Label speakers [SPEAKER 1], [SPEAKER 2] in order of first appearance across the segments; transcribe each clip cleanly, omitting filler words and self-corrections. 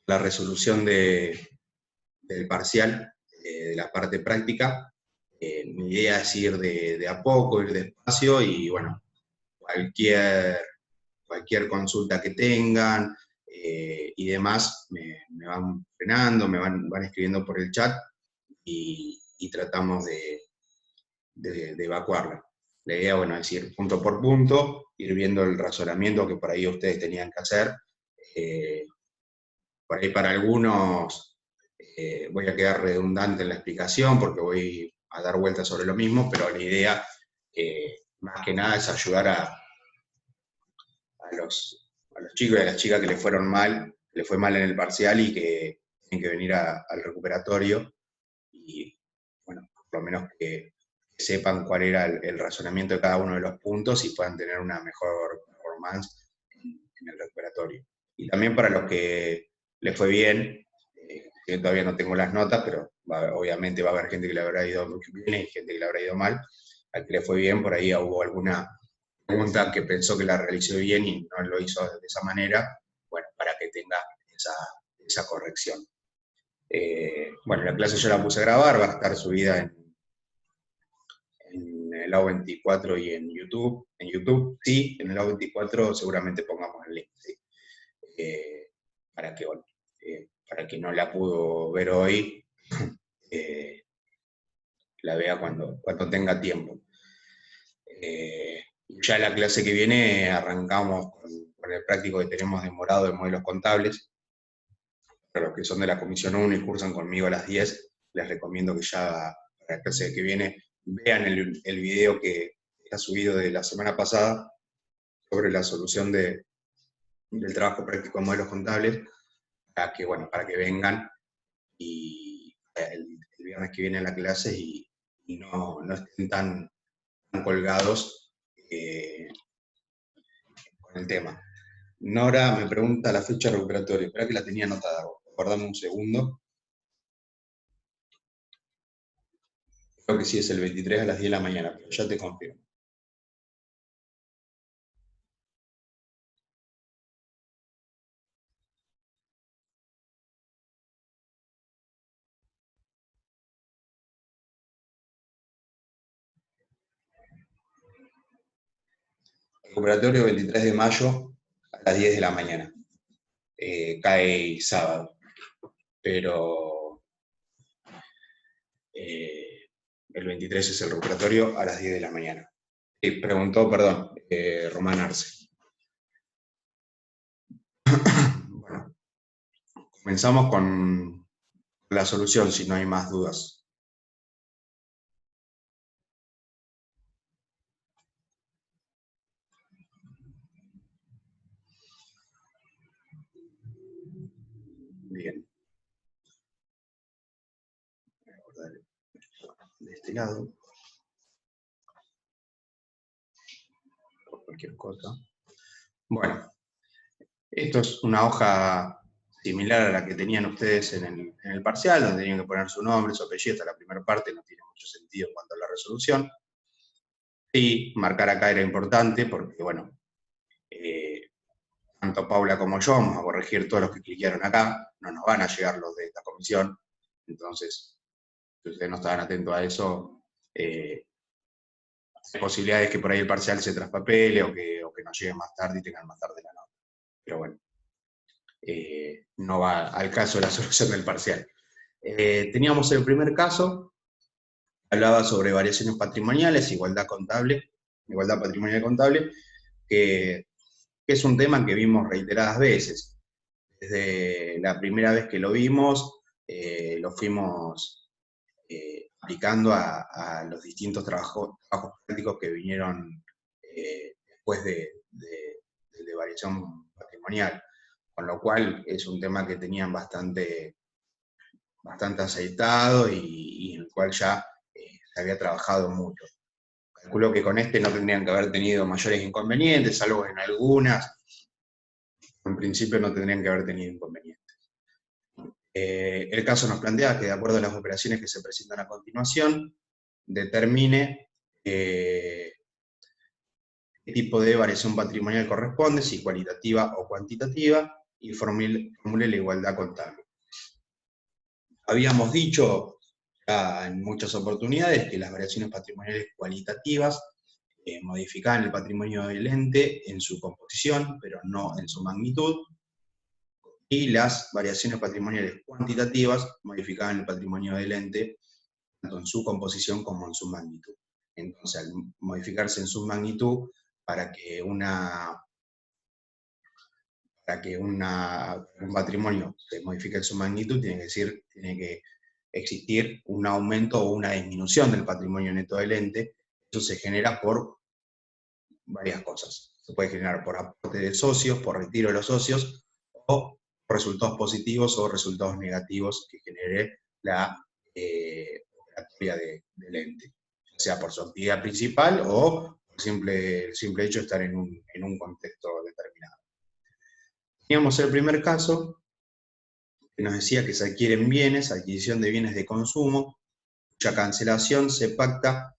[SPEAKER 1] la resolución del parcial, de la parte práctica. Mi idea es ir de a poco, ir despacio y bueno, cualquier consulta que tengan y demás, me van frenando, van escribiendo por el chat y tratamos de evacuarla. La idea, bueno, es ir punto por punto, ir viendo el razonamiento que por ahí ustedes tenían que hacer. Por ahí para algunos voy a quedar redundante en la explicación porque voy a dar vueltas sobre lo mismo, pero la idea, más que nada, es ayudar a los chicos y a las chicas que le fue mal en el parcial y que tienen que venir al recuperatorio y, bueno, por lo menos que sepan cuál era el razonamiento de cada uno de los puntos y puedan tener una mejor performance en el recuperatorio. Y también para los que les fue bien, yo todavía no tengo las notas, pero obviamente va a haber gente que le habrá ido muy bien y gente que le habrá ido mal. Al que le fue bien, por ahí hubo alguna pregunta que pensó que la realizó bien y no lo hizo de esa manera, bueno, para que tenga esa corrección. Bueno, la clase yo la puse a grabar, va a estar subida en el AO24 y en YouTube. En YouTube, sí, en el AO24 seguramente pongamos el link, ¿sí? Para que, bueno, para quien no la pudo ver hoy, la vea cuando tenga tiempo. Ya la clase que viene arrancamos con el práctico que tenemos demorado de modelos contables. Para los que son de la Comisión 1 y cursan conmigo a las 10, les recomiendo que ya para la clase que viene vean el video que está subido de la semana pasada sobre la solución del trabajo práctico de modelos contables, para que, bueno, para que vengan y el viernes que viene a la clase y no estén tan colgados con el tema. Nora me pregunta la fecha recuperatoria. Espera que la tenía anotada. Guardame un segundo. Creo que sí es el 23 a las 10 de la mañana, pero ya te confirmo. Recuperatorio 23 de mayo a las 10 de la mañana. Cae sábado. Pero el 23 es el recuperatorio a las 10 de la mañana. Preguntó, perdón, Román Arce. Bueno, comenzamos con la solución, si no hay más dudas. Bien. De este lado. Por cualquier cosa. Bueno, esto es una hoja similar a la que tenían ustedes en el parcial, donde tenían que poner su nombre, su apellido. Hasta la primera parte no tiene mucho sentido en cuanto a la resolución. Y marcar acá era importante porque, bueno, tanto Paula como yo vamos a corregir todos los que cliquearon acá, no nos van a llegar los de esta comisión, entonces, si ustedes no estaban atentos a eso, hay posibilidades que por ahí el parcial se traspapele o que nos llegue más tarde y tengan más tarde la nota. Pero bueno, no va al caso de la solución del parcial. Teníamos el primer caso, hablaba sobre variaciones patrimoniales, igualdad patrimonial contable, que es un tema que vimos reiteradas veces. Desde la primera vez que lo vimos, lo fuimos aplicando a los distintos trabajos prácticos que vinieron después de variación patrimonial, con lo cual es un tema que tenían bastante aceitado y en el cual ya se había trabajado mucho. Calculo que con este no tendrían que haber tenido mayores inconvenientes, salvo en algunas. En principio no tendrían que haber tenido inconvenientes. El caso nos plantea que de acuerdo a las operaciones que se presentan a continuación, determine qué tipo de variación patrimonial corresponde, si cualitativa o cuantitativa, y formule la igualdad contable. Habíamos dicho ya en muchas oportunidades que las variaciones patrimoniales cualitativas modificaban el patrimonio del ente en su composición, pero no en su magnitud, y las variaciones patrimoniales cuantitativas modificaban el patrimonio del ente tanto en su composición como en su magnitud. Entonces, al modificarse en su magnitud, para que un patrimonio se modifique en su magnitud, tiene que existir un aumento o una disminución del patrimonio neto del ente. Eso se genera por varias cosas. Se puede generar por aporte de socios, por retiro de los socios, o por resultados positivos o resultados negativos que genere la operatoria del ente, ya sea por su actividad principal o por el simple hecho de estar en un contexto determinado. Teníamos el primer caso, que nos decía que se adquieren bienes, adquisición de bienes de consumo, cuya cancelación se pacta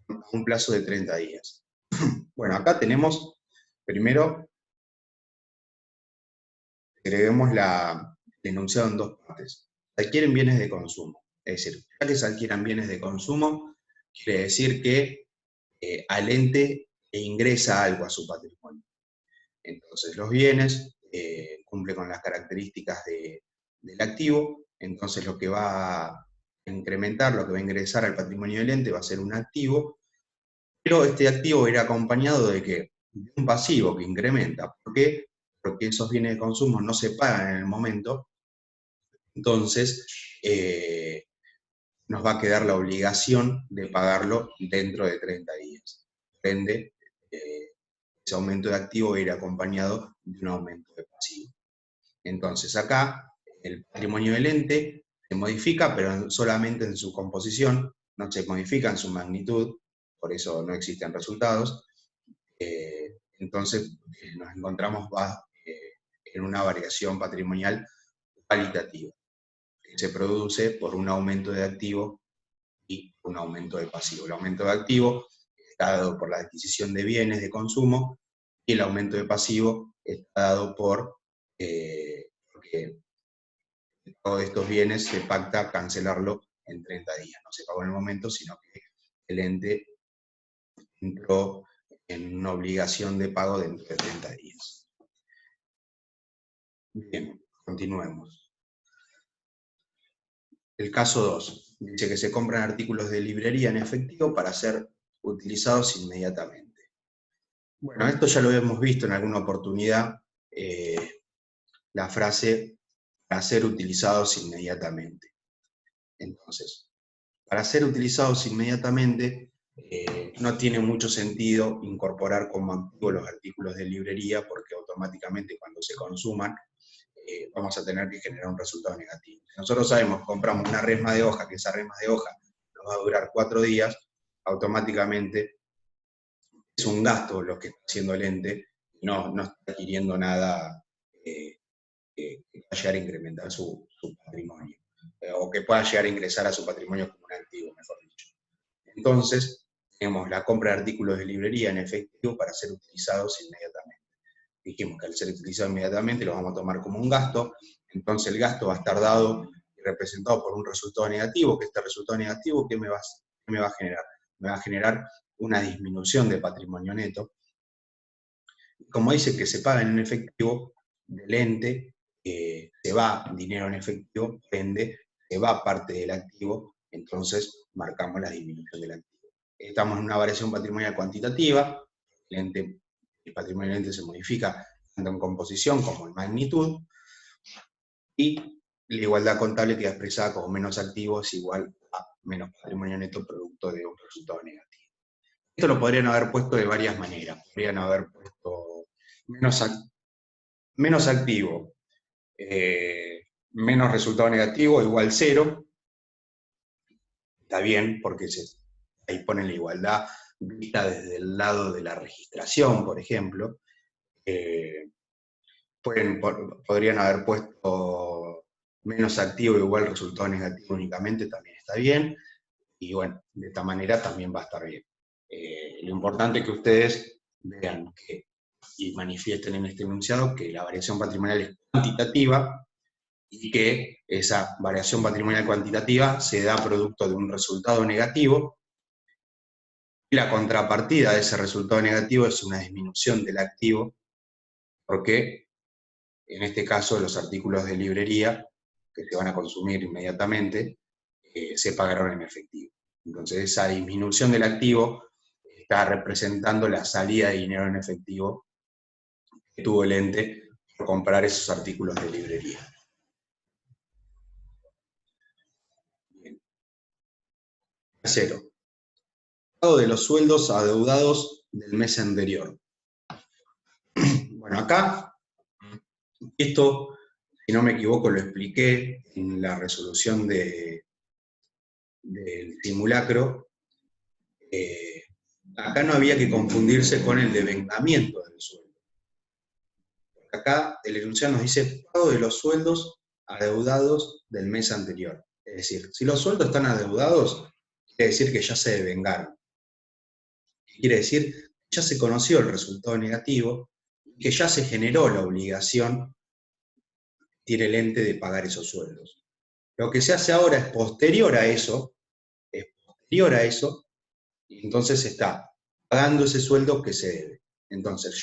[SPEAKER 1] a un plazo de 30 días. Bueno, acá tenemos, primero, agreguemos la enunciado en dos partes. Se adquieren bienes de consumo. Es decir, ya que se adquieran bienes de consumo, quiere decir que al ente le ingresa algo a su patrimonio. Entonces, los bienes cumplen con las características del activo, entonces lo que va a incrementar, lo que va a ingresar al patrimonio del ente va a ser un activo, pero este activo irá acompañado de ¿qué? De un pasivo que incrementa. ¿Por qué? Porque esos bienes de consumo no se pagan en el momento, entonces nos va a quedar la obligación de pagarlo dentro de 30 días. Depende, ese aumento de activo va a ir acompañado de un aumento de pasivo. Entonces acá el patrimonio del ente se modifica, pero solamente en su composición, no se modifica en su magnitud, por eso no existen resultados. Entonces nos encontramos en una variación patrimonial cualitativa, que se produce por un aumento de activo y un aumento de pasivo. El aumento de activo está dado por la adquisición de bienes de consumo y el aumento de pasivo está dado porque el pago de estos bienes se pacta cancelarlo en 30 días. No se pagó en el momento, sino que el ente entró en una obligación de pago dentro de 30 días. Bien, continuemos. El caso 2 dice que se compran artículos de librería en efectivo para ser utilizados inmediatamente. Bueno, esto ya lo hemos visto en alguna oportunidad, la frase para ser utilizados inmediatamente. Entonces, para ser utilizados inmediatamente, no tiene mucho sentido incorporar como activo los artículos de librería, porque automáticamente cuando se consuman vamos a tener que generar un resultado negativo. Si nosotros sabemos que compramos una resma de hoja, que esa resma de hoja nos va a durar 4 días, automáticamente es un gasto lo que está haciendo el ente, no está adquiriendo nada que pueda llegar a incrementar su patrimonio, o que pueda llegar a ingresar a su patrimonio como un activo, mejor dicho. Entonces, tenemos la compra de artículos de librería en efectivo para ser utilizados inmediatamente. Dijimos que al ser utilizado inmediatamente lo vamos a tomar como un gasto, entonces el gasto va a estar dado y representado por un resultado negativo, que este resultado negativo, ¿qué me va a generar? Me va a generar una disminución de patrimonio neto. Como dice que se paga en efectivo, del ente se va dinero en efectivo, vende, se va parte del activo, entonces marcamos la disminución del activo. Estamos en una variación patrimonial cuantitativa, el patrimonio del ente se modifica tanto en composición como en magnitud, y la igualdad contable queda expresada como menos activo es igual a menos patrimonio neto producto de un resultado negativo. Esto lo podrían haber puesto de varias maneras. Podrían haber puesto menos activo, menos resultado negativo, igual 0. Está bien, porque ahí ponen la igualdad vista desde el lado de la registración, por ejemplo. Podrían haber puesto menos activo igual resultado negativo únicamente, también está bien. Y bueno, de esta manera también va a estar bien. Lo importante es que ustedes vean que y manifiesten en este enunciado que la variación patrimonial es cuantitativa y que esa variación patrimonial cuantitativa se da producto de un resultado negativo, y la contrapartida de ese resultado negativo es una disminución del activo, porque en este caso los artículos de librería que se van a consumir inmediatamente se pagaron en efectivo. Entonces esa disminución del activo está representando la salida de dinero en efectivo que tuvo el ente por comprar esos artículos de librería. Bien. Tercero, pago de los sueldos adeudados del mes anterior. Bueno, acá, esto, si no me equivoco, lo expliqué en la resolución del simulacro. Acá no había que confundirse con el devengamiento del sueldo. Acá el enunciado nos dice pago de los sueldos adeudados del mes anterior. Es decir, si los sueldos están adeudados, quiere decir que ya se devengaron. Quiere decir que ya se conoció el resultado negativo, que ya se generó la obligación que tiene el ente de pagar esos sueldos. Lo que se hace ahora es posterior a eso, y entonces se está pagando ese sueldo que se debe. Entonces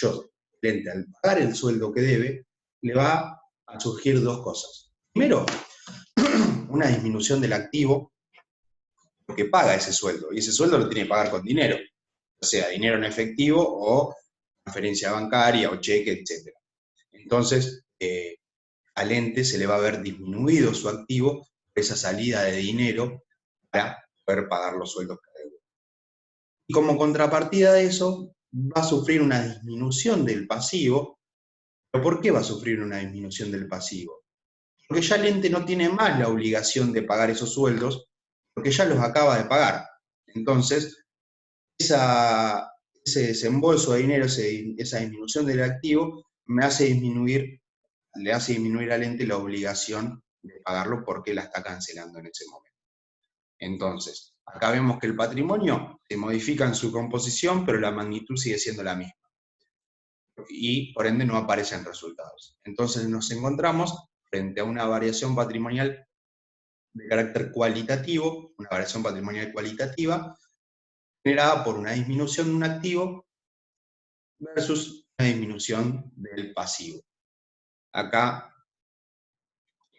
[SPEAKER 1] el ente, al pagar el sueldo que debe, le va a surgir dos cosas. Primero, una disminución del activo, porque paga ese sueldo, y ese sueldo lo tiene que pagar con dinero, o sea, dinero en efectivo o transferencia bancaria o cheque, etc. Entonces, al ente se le va a ver disminuido su activo por esa salida de dinero para poder pagar los sueldos que debe. Y como contrapartida de eso, va a sufrir una disminución del pasivo. ¿Pero por qué va a sufrir una disminución del pasivo? Porque ya el ente no tiene más la obligación de pagar esos sueldos, porque ya los acaba de pagar. Entonces, ese desembolso de dinero, esa disminución del activo, le hace disminuir al ente la obligación de pagarlo porque la está cancelando en ese momento. Entonces, acá vemos que el patrimonio se modifica en su composición, pero la magnitud sigue siendo la misma. Y por ende no aparecen resultados. Entonces nos encontramos frente a una variación patrimonial de carácter cualitativo, una variación patrimonial cualitativa, generada por una disminución de un activo versus una disminución del pasivo. Acá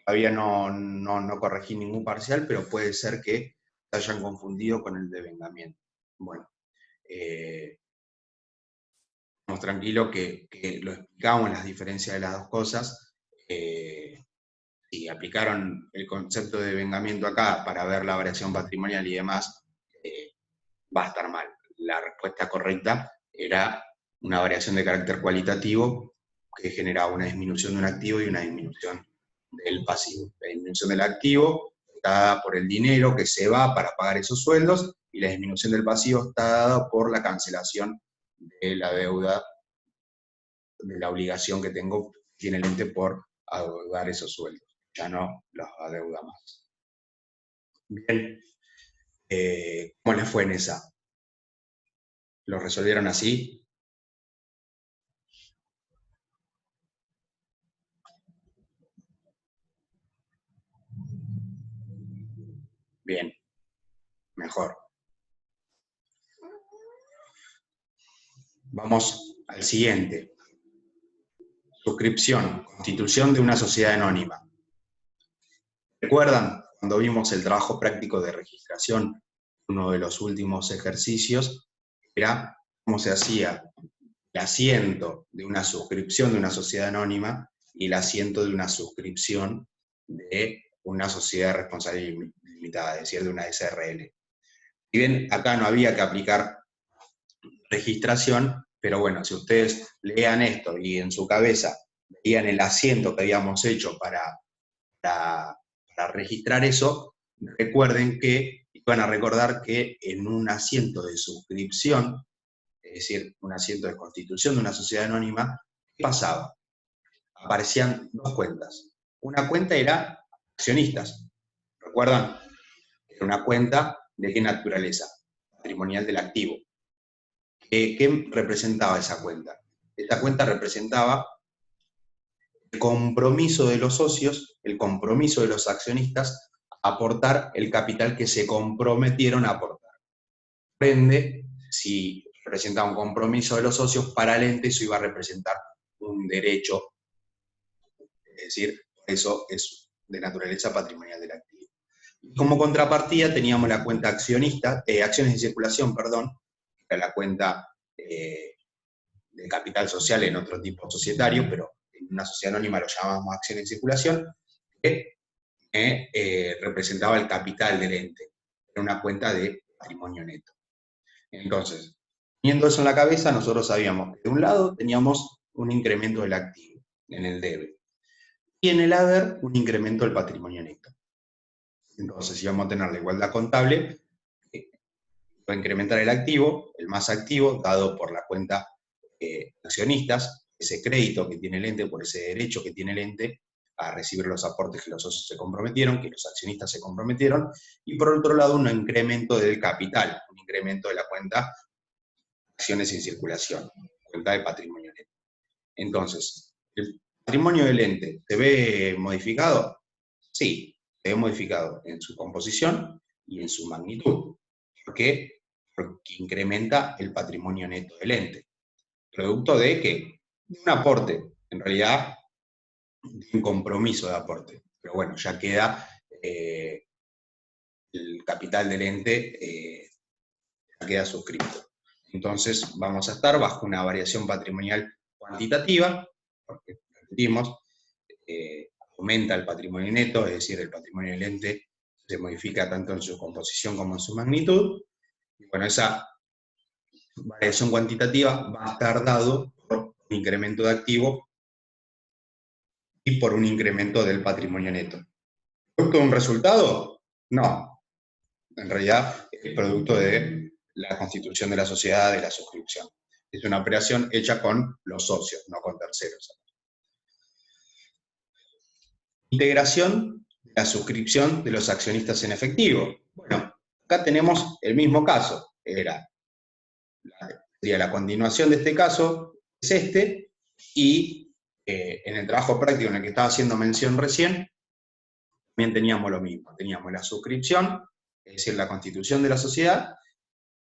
[SPEAKER 1] todavía no corregí ningún parcial, pero puede ser que se hayan confundido con el devengamiento. Bueno, estamos tranquilos que lo explicamos, las diferencias de las dos cosas. Si aplicaron el concepto de devengamiento acá para ver la variación patrimonial y demás, va a estar mal. La respuesta correcta era una variación de carácter cualitativo que generaba una disminución de un activo y una disminución del pasivo. La disminución del activo está dada por el dinero que se va para pagar esos sueldos, y la disminución del pasivo está dada por la cancelación de la deuda, de la obligación que tiene el ente por adeudar esos sueldos. Ya no los adeuda más. Bien, ¿cómo les fue en esa? ¿Lo resolvieron así? Bien, mejor. Vamos al siguiente. Suscripción, constitución de una sociedad anónima. ¿Recuerdan cuando vimos el trabajo práctico de registración? Uno de los últimos ejercicios era cómo se hacía el asiento de una suscripción de una sociedad anónima y el asiento de una suscripción de una sociedad de responsabilidad limitada, es decir, de una SRL. Si bien acá no había que aplicar registración, pero bueno, si ustedes lean esto y en su cabeza veían el asiento que habíamos hecho para registrar eso, recuerden que van a recordar que en un asiento de suscripción, es decir, un asiento de constitución de una sociedad anónima, ¿qué pasaba? Aparecían dos cuentas. Una cuenta era accionistas, ¿recuerdan? Era una cuenta de qué naturaleza, patrimonial del activo. ¿Qué representaba esa cuenta? esta cuenta representaba el compromiso de los socios, el compromiso de los accionistas a aportar el capital que se comprometieron a aportar. Por ende, si representaba un compromiso de los socios para el ente, eso iba a representar un derecho, es decir, eso es de naturaleza patrimonial del activo. Como contrapartida teníamos la cuenta accionista, acciones en circulación, perdón, que era la cuenta de capital social en otro tipo societario, pero en una sociedad anónima lo llamamos acciones en circulación, que representaba el capital del ente. Era una cuenta de patrimonio neto. Entonces, teniendo eso en la cabeza, nosotros sabíamos que de un lado teníamos un incremento del activo en el debe, y en el haber un incremento del patrimonio neto. Entonces, si vamos a tener la igualdad contable, va a incrementar el activo, el más activo, dado por la cuenta accionistas, ese crédito que tiene el ente, por ese derecho que tiene el ente a recibir los aportes que los socios se comprometieron, que los accionistas se comprometieron, y por otro lado un incremento del capital, un incremento de la cuenta acciones en circulación, cuenta de patrimonio neto. Entonces, ¿el patrimonio del ente se ve modificado? Sí, se ve modificado en su composición y en su magnitud. ¿Por qué? Porque incrementa el patrimonio neto del ente. ¿Producto de qué? De un aporte, en realidad, de un compromiso de aporte. Pero bueno, ya queda el capital del ente, ya queda suscrito. Entonces vamos a estar bajo una variación patrimonial cuantitativa, porque repetimos, aumenta el patrimonio neto, es decir, el patrimonio del ente se modifica tanto en su composición como en su magnitud. Y bueno, esa variación cuantitativa va a estar dado por un incremento de activo y por un incremento del patrimonio neto. ¿Producto de un resultado? No. En realidad es producto de la constitución de la sociedad, de la suscripción. Es una operación hecha con los socios, no con terceros. Integración de la suscripción de los accionistas en efectivo. Bueno, acá tenemos el mismo caso. Sería la continuación de este caso, es este, y en el trabajo práctico en el que estaba haciendo mención recién, también teníamos lo mismo. Teníamos la suscripción, es decir, la constitución de la sociedad,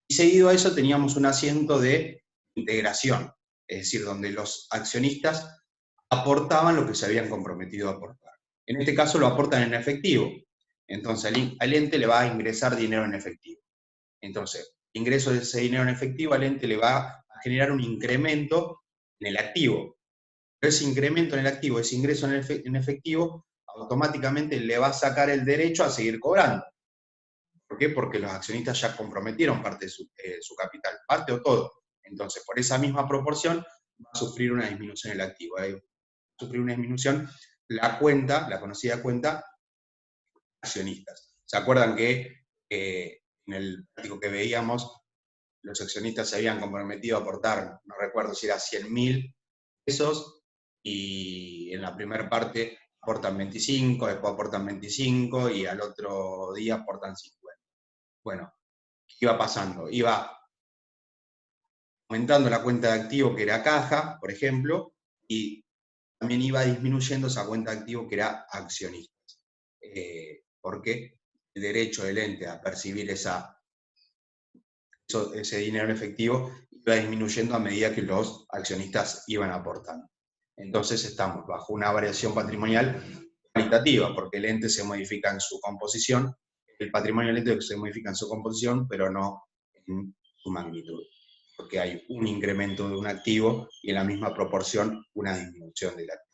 [SPEAKER 1] y seguido a eso teníamos un asiento de integración, es decir, donde los accionistas aportaban lo que se habían comprometido a aportar. En este caso lo aportan en efectivo, entonces al ente le va a ingresar dinero en efectivo. Entonces, el ingreso de ese dinero en efectivo al ente le va a generar un incremento en el activo. Pero ese incremento en el activo, ese ingreso en efectivo, automáticamente le va a sacar el derecho a seguir cobrando. ¿Por qué? Porque los accionistas ya comprometieron parte de su capital, parte o todo. Entonces, por esa misma proporción, va a sufrir una disminución el activo. Va a sufrir una disminución la cuenta, la conocida cuenta accionistas. ¿Se acuerdan que en el gráfico que veíamos, los accionistas se habían comprometido a aportar, no recuerdo si era 100.000 pesos, y en la primera parte aportan 25, después aportan 25, y al otro día aportan 50. Bueno, ¿qué iba pasando? Iba aumentando la cuenta de activo que era caja, por ejemplo, y también iba disminuyendo esa cuenta de activo que era accionistas. Porque el derecho del ente a percibir ese dinero en efectivo iba disminuyendo a medida que los accionistas iban aportando. Entonces estamos bajo una variación patrimonial cualitativa, porque el ente se modifica en su composición, el patrimonio del ente se modifica en su composición, pero no en su magnitud, porque hay un incremento de un activo y en la misma proporción una disminución del activo.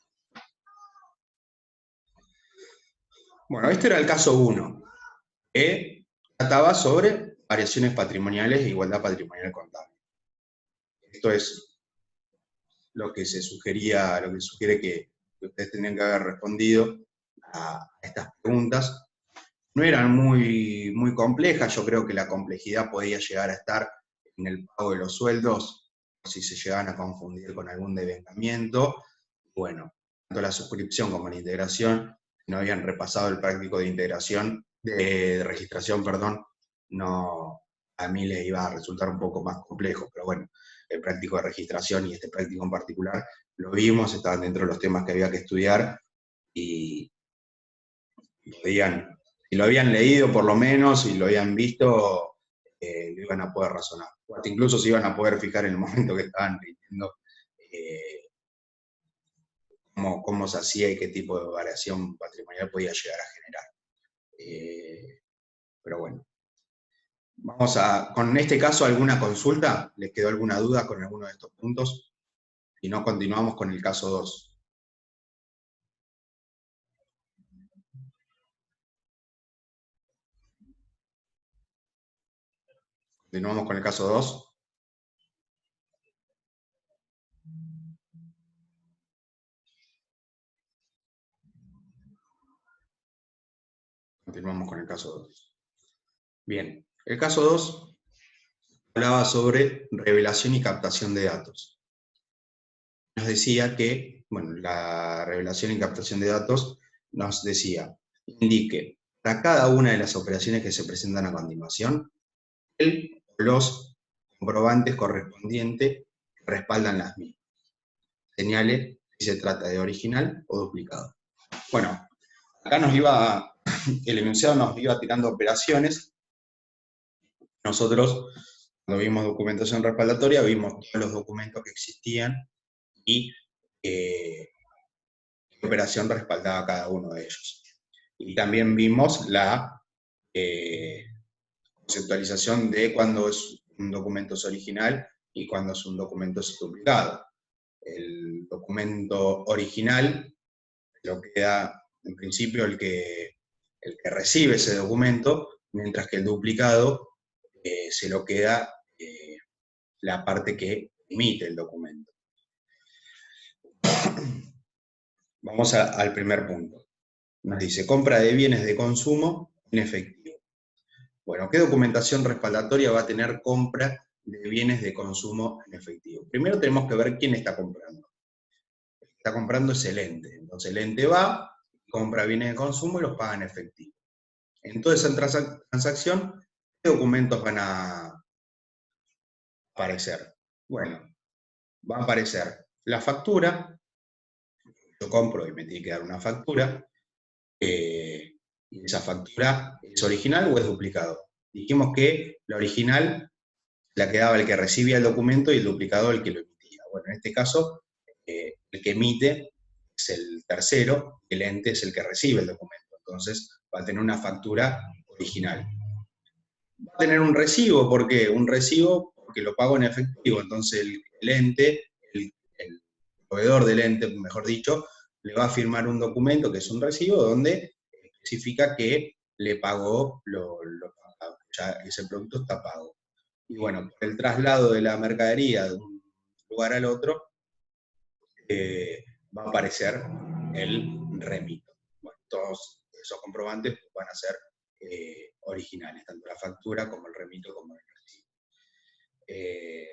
[SPEAKER 1] Bueno, este era el caso 1, que trataba sobre variaciones patrimoniales e igualdad patrimonial contable. Esto es lo que se sugería, lo que sugiere que ustedes tendrían que haber respondido a estas preguntas. No eran muy, muy complejas, yo creo que la complejidad podía llegar a estar en el pago de los sueldos, si se llegaban a confundir con algún devengamiento. Bueno, tanto la suscripción como la integración, no habían repasado el práctico de integración, de registración, perdón, no, a mí les iba a resultar un poco más complejo, pero bueno, el práctico de registración y este práctico en particular, lo vimos, estaban dentro de los temas que había que estudiar, y podían, si lo habían leído por lo menos, y lo habían visto, lo iban a poder razonar. O hasta incluso se iban a poder fijar en el momento que estaban rindiendo cómo se hacía y qué tipo de variación patrimonial podía llegar a generar. Pero bueno. Vamos con este caso, ¿alguna consulta? ¿Les quedó alguna duda con alguno de estos puntos? Si no, continuamos con el caso 2. Continuamos con el caso 2. Continuamos con el caso 2. Bien, el caso 2 hablaba sobre revelación y captación de datos. Nos decía que, bueno, la revelación y captación de datos nos decía, indique para cada una de las operaciones que se presentan a continuación, el o los comprobantes correspondientes que respaldan las mismas. Señale si se trata de original o duplicado. Bueno, acá el enunciado nos iba tirando operaciones. Nosotros, cuando vimos documentación respaldatoria, vimos todos los documentos que existían y qué operación respaldaba cada uno de ellos. Y también vimos la conceptualización de cuándo es un documento es original y cuándo es un documento es duplicado. El documento original lo queda, en principio, el que recibe ese documento, mientras que el duplicado se lo queda la parte que emite el documento. Vamos al primer punto. Nos dice, compra de bienes de consumo en efectivo. Bueno, ¿qué documentación respaldatoria va a tener compra de bienes de consumo en efectivo? Primero tenemos que ver quién está comprando. El que está comprando es el ente. Entonces el ente va, compra bienes de consumo y los paga en efectivo. En toda esa transacción, ¿qué documentos van a aparecer? Bueno, va a aparecer la factura. Yo compro y me tiene que dar una factura. ¿Y esa factura es original o es duplicado? Dijimos que la original la que daba el que recibía el documento y el duplicado el que lo emitía. Bueno, en este caso, el que emite es el tercero, el ente es el que recibe el documento. Entonces, va a tener una factura original. Va a tener un recibo, ¿por qué? Un recibo porque lo pago en efectivo. Entonces, el ente, el proveedor del ente, mejor dicho, le va a firmar un documento que es un recibo donde especifica que le pagó lo pagado. Ya ese producto está pago. Y bueno, por el traslado de la mercadería de un lugar al otro, va a aparecer el remito. Bueno, todos esos comprobantes van a ser originales, tanto la factura como el remito como el recibo.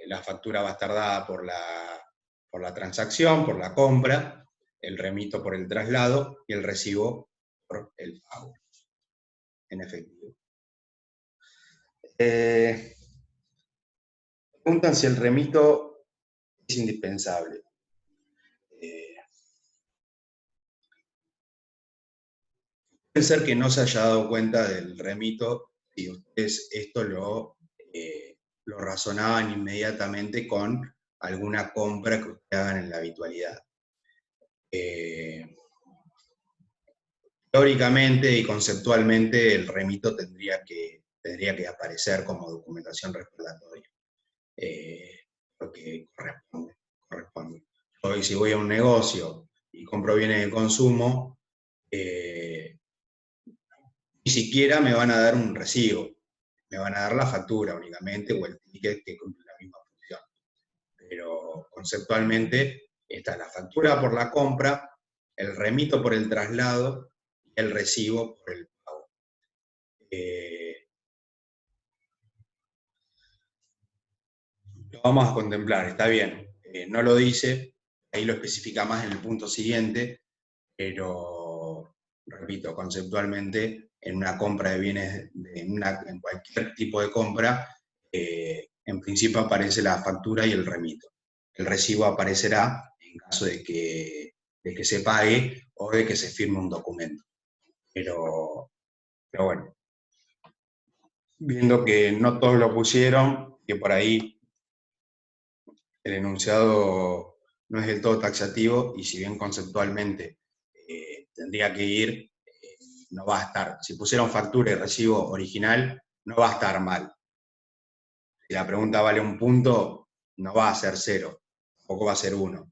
[SPEAKER 1] La factura va a estar dada por la transacción, por la compra, el remito por el traslado y el recibo por el pago en efectivo. Preguntan si el remito es indispensable. Puede ser que no se haya dado cuenta del remito y ustedes esto lo razonaban inmediatamente con alguna compra que ustedes hagan en la habitualidad. Teóricamente y conceptualmente el remito tendría que aparecer como documentación respaldatoria, porque corresponde. Hoy si voy a un negocio y compro bienes de consumo, ni siquiera me van a dar un recibo, me van a dar la factura únicamente o el ticket que cumple la misma función. Pero conceptualmente está la factura por la compra, el remito por el traslado y el recibo por el pago. Lo vamos a contemplar, está bien. No lo dice, ahí lo especifica más en el punto siguiente, pero, repito, conceptualmente, en una compra de bienes, en cualquier tipo de compra, en principio aparece la factura y el remito. El recibo aparecerá en caso de que se pague o de que se firme un documento. Pero bueno, viendo que no todos lo pusieron, que por ahí el enunciado no es del todo taxativo, y si bien conceptualmente tendría que ir, no va a estar. Si pusieron factura y recibo original, no va a estar mal. Si la pregunta vale un punto, no va a ser 0, tampoco va a ser 1.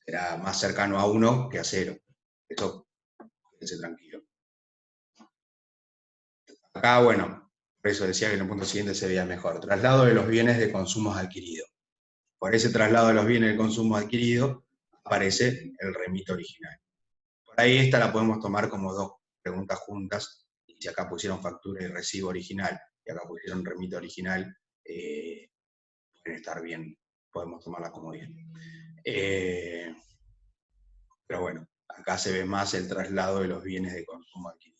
[SPEAKER 1] Será más cercano a 1 que a 0. Eso, quédense tranquilo. Acá, bueno, por eso decía que en el punto siguiente se veía mejor. Traslado de los bienes de consumos adquiridos. Por ese traslado de los bienes de consumo adquiridos aparece el remito original. Por ahí esta la podemos tomar como dos preguntas juntas. Y si acá pusieron factura y recibo original, y acá pusieron remito original, pueden estar bien, podemos tomarla como bien. Pero bueno, acá se ve más el traslado de los bienes de consumo adquiridos.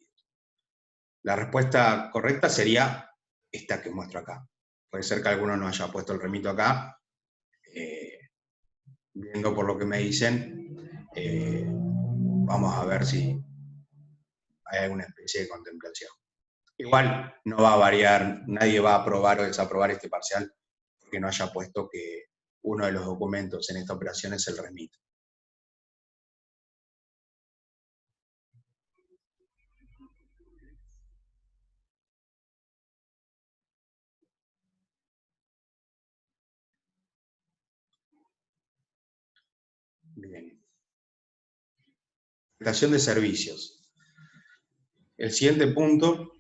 [SPEAKER 1] La respuesta correcta sería esta que muestro acá. Puede ser que alguno no haya puesto el remito acá. Viendo por lo que me dicen, vamos a ver si hay alguna especie de contemplación. Igual no va a variar, nadie va a aprobar o desaprobar este parcial porque no haya puesto que uno de los documentos en esta operación es el remito. Bien. Prestación de servicios. El siguiente punto,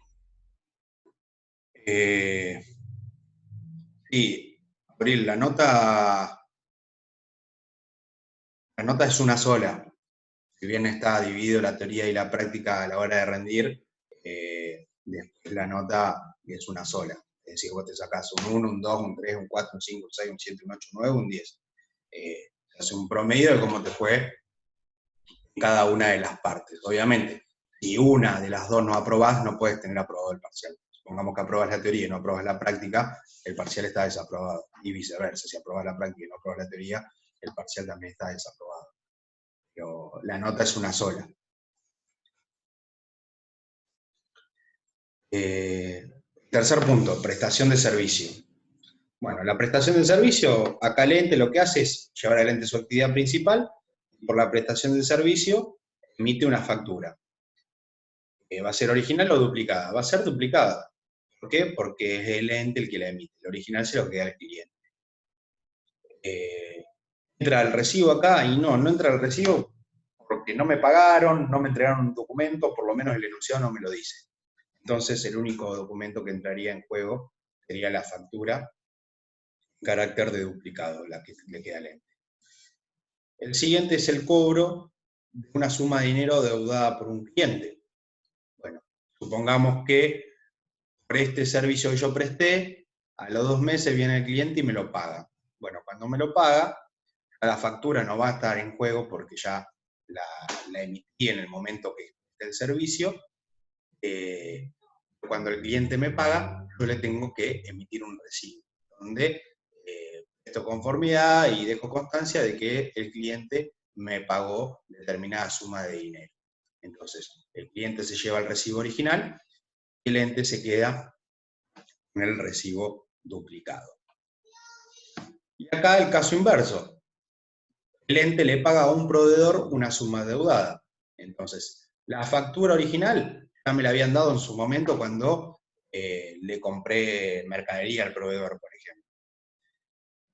[SPEAKER 1] sí, Abril, la nota es una sola. Si bien está dividido la teoría y la práctica a la hora de rendir, después la nota es una sola. Es decir, vos te sacás un 1, un 2, un 3, un 4, un 5, un 6, un 7, un 8, un 9, un 10. Es un promedio de cómo te fue en cada una de las partes. Obviamente, si una de las dos no aprobás, no puedes tener aprobado el parcial. Supongamos que aprobas la teoría y no aprobas la práctica, el parcial está desaprobado. Y viceversa, si aprobas la práctica y no aprobas la teoría, el parcial también está desaprobado. Pero la nota es una sola. Tercer punto, prestación de servicio. Bueno, la prestación de servicio, acá el ente lo que hace es llevar adelante su actividad principal, y por la prestación de servicio emite una factura. ¿Va a ser original o duplicada? Va a ser duplicada. ¿Por qué? Porque es el ente el que la emite. El original se lo queda al cliente. Entra el recibo acá y no entra el recibo porque no me pagaron, no me entregaron un documento, por lo menos el enunciado no me lo dice. Entonces el único documento que entraría en juego sería la factura en carácter de duplicado, la que le queda al ente. El siguiente es el cobro de una suma de dinero deudada por un cliente. Bueno, supongamos que por este servicio que yo presté, a los 2 meses viene el cliente y me lo paga. Bueno, cuando me lo paga, la factura no va a estar en juego porque ya la emití en el momento que presté el servicio. Cuando el cliente me paga, yo le tengo que emitir un recibo, donde presto conformidad y dejo constancia de que el cliente me pagó determinada suma de dinero. Entonces, el cliente se lleva el recibo original y el ente se queda con el recibo duplicado. Y acá el caso inverso. El ente le paga a un proveedor una suma deudada. Entonces, la factura original ya me la habían dado en su momento cuando le compré mercadería al proveedor, por ejemplo.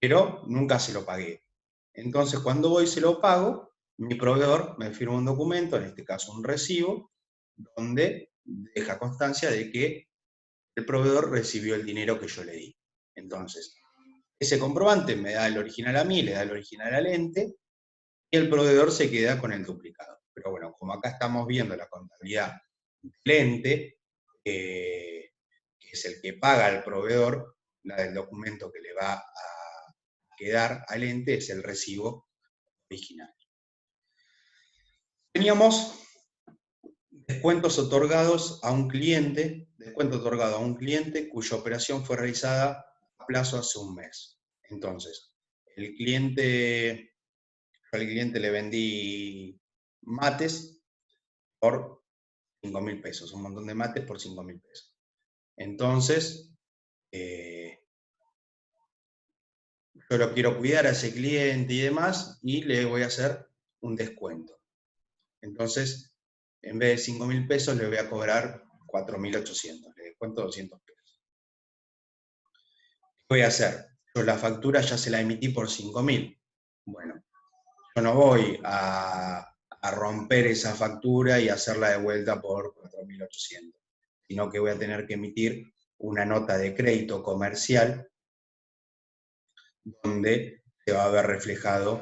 [SPEAKER 1] Pero nunca se lo pagué. Entonces, cuando voy y se lo pago, mi proveedor me firma un documento, en este caso un recibo, donde deja constancia de que el proveedor recibió el dinero que yo le di. Entonces, ese comprobante me da el original a mí, le da el original al ente, y el proveedor se queda con el duplicado. Pero bueno, como acá estamos viendo la contabilidad del ente, que es el que paga al proveedor, la del documento que le va a quedar al ente es el recibo original. Teníamos descuentos otorgados a un cliente, descuento otorgado a un cliente cuya operación fue realizada a plazo hace un mes. Entonces, yo al cliente le vendí mates por 5.000 pesos, un montón de mates por 5.000 pesos. Entonces, yo lo quiero cuidar a ese cliente y demás, y le voy a hacer un descuento. Entonces, en vez de 5.000 pesos, le voy a cobrar 4.800, le descuento 200 pesos. ¿Qué voy a hacer? Yo la factura ya se la emití por 5.000. Bueno, yo no voy a romper esa factura y hacerla de vuelta por 4.800, sino que voy a tener que emitir una nota de crédito comercial donde se va a ver reflejado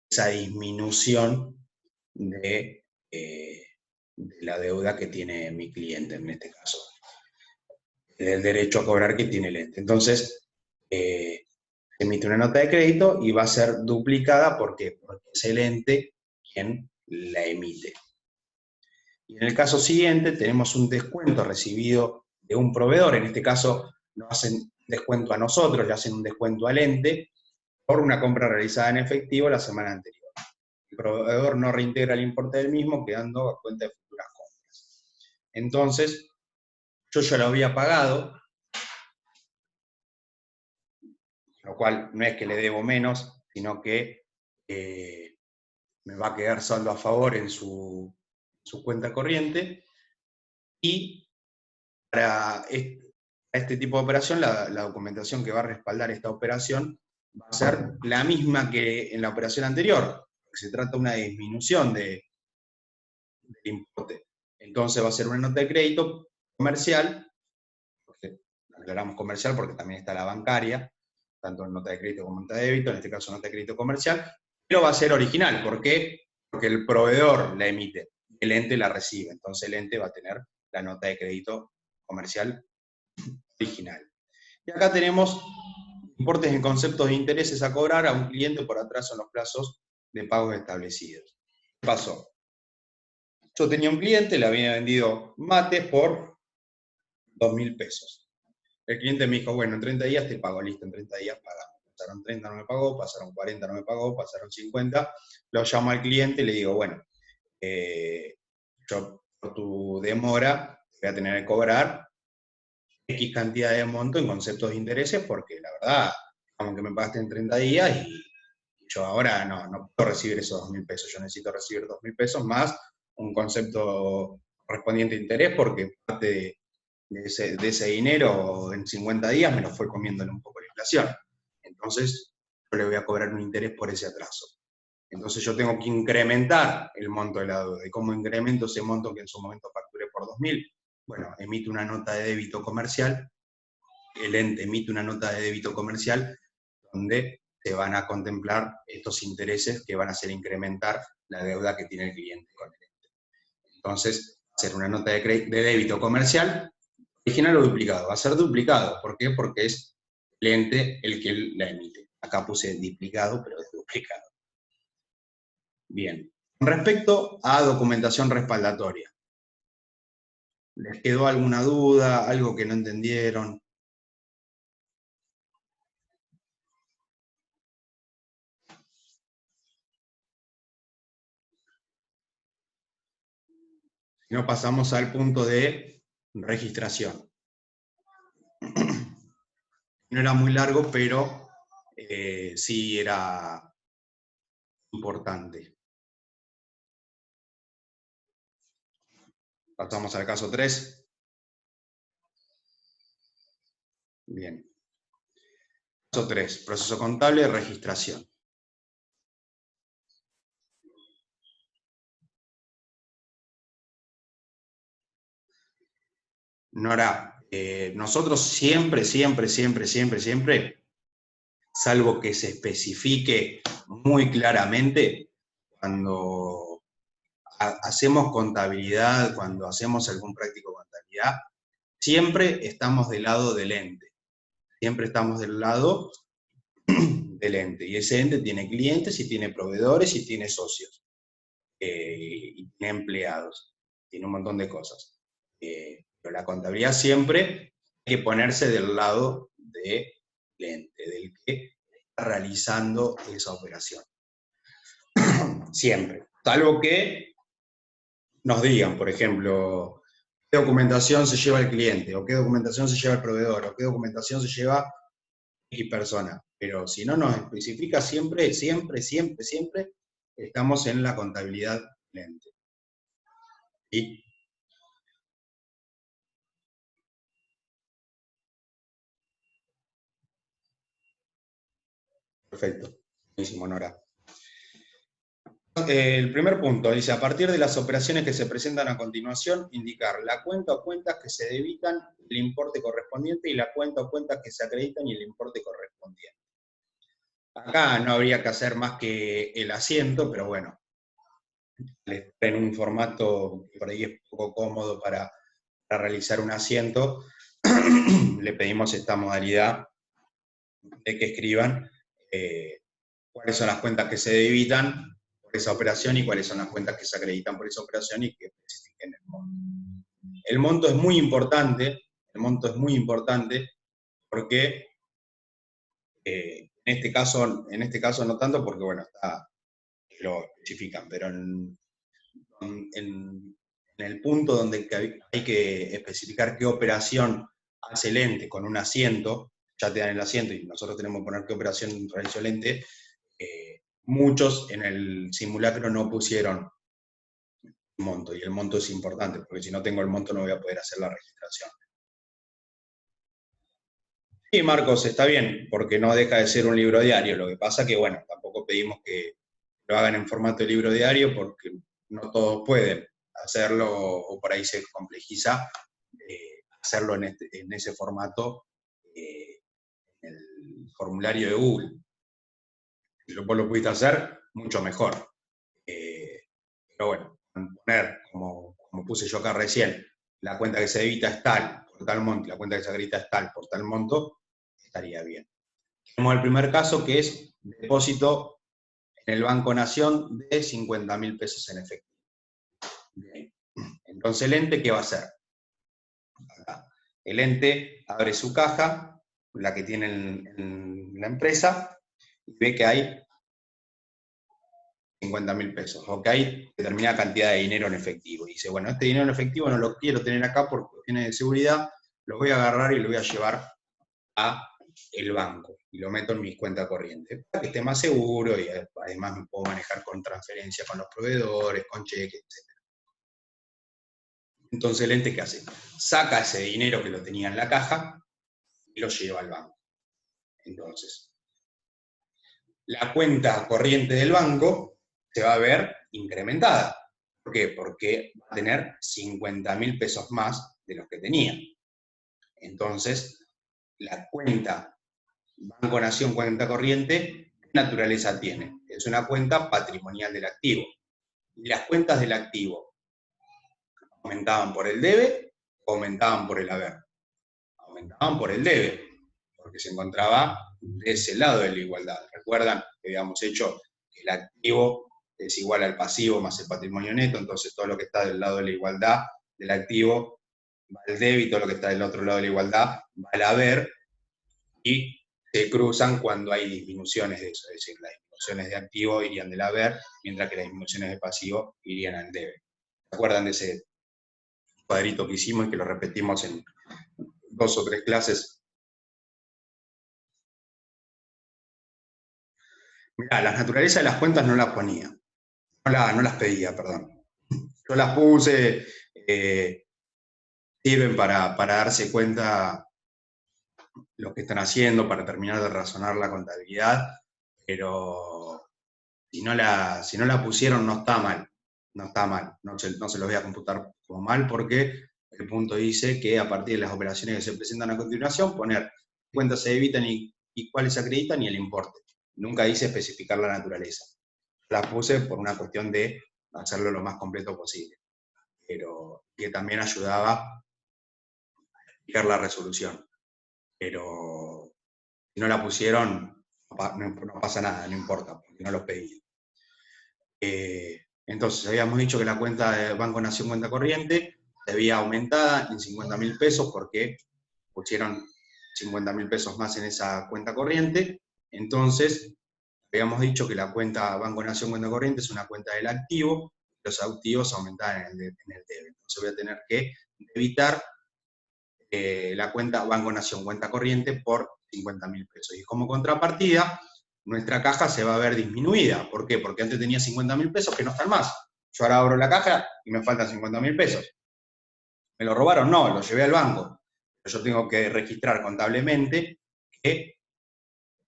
[SPEAKER 1] esa disminución de la deuda que tiene mi cliente, en este caso, del derecho a cobrar que tiene el ente. Entonces, se emite una nota de crédito y va a ser duplicada porque es el ente quien la emite. Y en el caso siguiente tenemos un descuento recibido de un proveedor, en este caso nos hacen descuento a nosotros, le hacen un descuento al ente por una compra realizada en efectivo la semana anterior. El proveedor no reintegra el importe del mismo, quedando a cuenta de futuras compras. Entonces, yo ya lo había pagado, lo cual no es que le debo menos, sino que me va a quedar saldo a favor en su cuenta corriente, y para este tipo de operación, la documentación que va a respaldar esta operación va a ser la misma que en la operación anterior, porque se trata de una disminución del importe. Entonces va a ser una nota de crédito comercial, porque aclaramos comercial porque también está la bancaria, tanto en nota de crédito como en nota de débito, en este caso nota de crédito comercial, pero va a ser original. ¿Por qué? Porque el proveedor la emite, el ente la recibe, entonces el ente va a tener la nota de crédito comercial original. Y acá tenemos importes en conceptos de intereses a cobrar a un cliente por atraso en los plazos de pagos establecidos. ¿Qué pasó? Yo tenía un cliente, le había vendido mates por 2.000 pesos. El cliente me dijo, bueno, en 30 días te pago, listo, en 30 días pagamos. Pasaron 30, no me pagó, pasaron 40, no me pagó, pasaron 50. Lo llamo al cliente y le digo, bueno, yo por tu demora voy a tener que cobrar X cantidad de monto en conceptos de intereses, porque la verdad, aunque me pagaste en 30 días y yo ahora no puedo recibir esos 2.000 pesos, yo necesito recibir 2.000 pesos más un concepto correspondiente de interés, porque parte de ese dinero en 50 días me lo fue comiendo un poco la inflación. Entonces, yo le voy a cobrar un interés por ese atraso. Entonces yo tengo que incrementar el monto de la deuda. ¿Y cómo incremento ese monto que en su momento facturé por 2.000? Bueno, emite una nota de débito comercial, el ente emite una nota de débito comercial donde se van a contemplar estos intereses que van a hacer incrementar la deuda que tiene el cliente con el ente. Entonces, hacer una nota de débito comercial, original o duplicado. Va a ser duplicado. ¿Por qué? Porque es el ente el que la emite. Acá puse duplicado, pero es duplicado. Bien. Con respecto a documentación respaldatoria, ¿les quedó alguna duda, algo que no entendieron? Si no, pasamos al punto de registración. No era muy largo, pero sí era importante. Pasamos al caso 3. Bien. Caso 3, proceso contable de registración. Nora, nosotros siempre, salvo que se especifique muy claramente, cuando hacemos contabilidad, cuando hacemos algún práctico de contabilidad, siempre estamos del lado del ente. Siempre estamos del lado del ente. Y ese ente tiene clientes, y tiene proveedores, y tiene socios. Y tiene empleados. Tiene un montón de cosas. Pero la contabilidad siempre que ponerse del lado del ente, del que está realizando esa operación. Siempre. Salvo que nos digan, por ejemplo, qué documentación se lleva el cliente, o qué documentación se lleva el proveedor, o qué documentación se lleva X persona. Pero si no nos especifica, siempre estamos en la contabilidad del ente. ¿Sí? Perfecto. Buenísimo, Nora. El primer punto dice, a partir de las operaciones que se presentan a continuación, indicar la cuenta o cuentas que se debitan, el importe correspondiente, y la cuenta o cuentas que se acreditan y el importe correspondiente. Acá no habría que hacer más que el asiento, pero bueno, en un formato que por ahí es poco cómodo para realizar un asiento, le pedimos esta modalidad de que escriban cuáles son las cuentas que se debitan por esa operación y cuáles son las cuentas que se acreditan por esa operación y que especifiquen el monto. El monto es muy importante porque en este caso no tanto porque, bueno, lo especifican, pero en el punto donde hay que especificar qué operación hace el ente con un asiento, ya te dan el asiento y nosotros tenemos que poner qué operación realizó el ente, muchos en el simulacro no pusieron monto, y el monto es importante, porque si no tengo el monto no voy a poder hacer la registración. Sí, Marcos, está bien, porque no deja de ser un libro diario, lo que pasa que, bueno, tampoco pedimos que lo hagan en formato de libro diario, porque no todos pueden hacerlo, o por ahí se complejiza hacerlo en ese formato, en el formulario de Google. Si vos lo pudiste hacer, mucho mejor. Pero bueno, poner, como puse yo acá recién, la cuenta que se debita es tal, por tal monto, y la cuenta que se acredita es tal, por tal monto, estaría bien. Tenemos el primer caso, que es depósito en el Banco Nación de 50.000 pesos en efectivo. Bien. Entonces, ¿el ente qué va a hacer? Acá. El ente abre su caja, la que tiene en la empresa, y ve que hay 50.000 pesos, o que hay determinada cantidad de dinero en efectivo. Y dice, bueno, este dinero en efectivo no lo quiero tener acá por cuestiones de seguridad, lo voy a agarrar y lo voy a llevar a el banco, y lo meto en mi cuenta corriente, para que esté más seguro, y además me puedo manejar con transferencia con los proveedores, con cheques, etc. Entonces el ente, ¿qué hace? Saca ese dinero que lo tenía en la caja y lo lleva al banco. Entonces, la cuenta corriente del banco se va a ver incrementada. ¿Por qué? Porque va a tener 50.000 pesos más de los que tenía. Entonces, la cuenta Banco Nación cuenta corriente, ¿qué naturaleza tiene? Es una cuenta patrimonial del activo. Y las cuentas del activo aumentaban por el debe o aumentaban por el haber. Aumentaban por el debe, porque se encontraba de ese lado de la igualdad. ¿Recuerdan que habíamos hecho que el activo es igual al pasivo más el patrimonio neto? Entonces todo lo que está del lado de la igualdad del activo va al débito, lo que está del otro lado de la igualdad va al haber, y se cruzan cuando hay disminuciones de eso, es decir, las disminuciones de activo irían del haber, mientras que las disminuciones de pasivo irían al debe. ¿Se acuerdan de ese cuadrito que hicimos y que lo repetimos en 2 o 3 clases? Mirá, las naturalezas de las cuentas no las ponía, no las pedía, perdón. Yo las puse, sirven para darse cuenta lo que están haciendo, para terminar de razonar la contabilidad, pero si no la pusieron no está mal, no se los voy a computar como mal, porque el punto dice que a partir de las operaciones que se presentan a continuación, poner cuentas se debitan y cuáles se acreditan y el importe. Nunca dice especificar la naturaleza. Las puse por una cuestión de hacerlo lo más completo posible, pero que también ayudaba a explicar la resolución. Pero si no la pusieron, no pasa nada, no importa, porque no los pedí. Entonces, habíamos dicho que la cuenta de Banco Nación cuenta corriente se había aumentada en 50.000 pesos porque pusieron 50.000 pesos más en esa cuenta corriente, entonces habíamos dicho que la cuenta Banco Nación Cuenta Corriente es una cuenta del activo, los activos aumentaban en el debe. Entonces voy a tener que debitar la cuenta Banco Nación Cuenta Corriente por 50.000 pesos. Y como contrapartida, nuestra caja se va a ver disminuida. ¿Por qué? Porque antes tenía 50.000 pesos que no están más. Yo ahora abro la caja y me faltan 50.000 pesos. ¿Me lo robaron? No, lo llevé al banco. Pero yo tengo que registrar contablemente que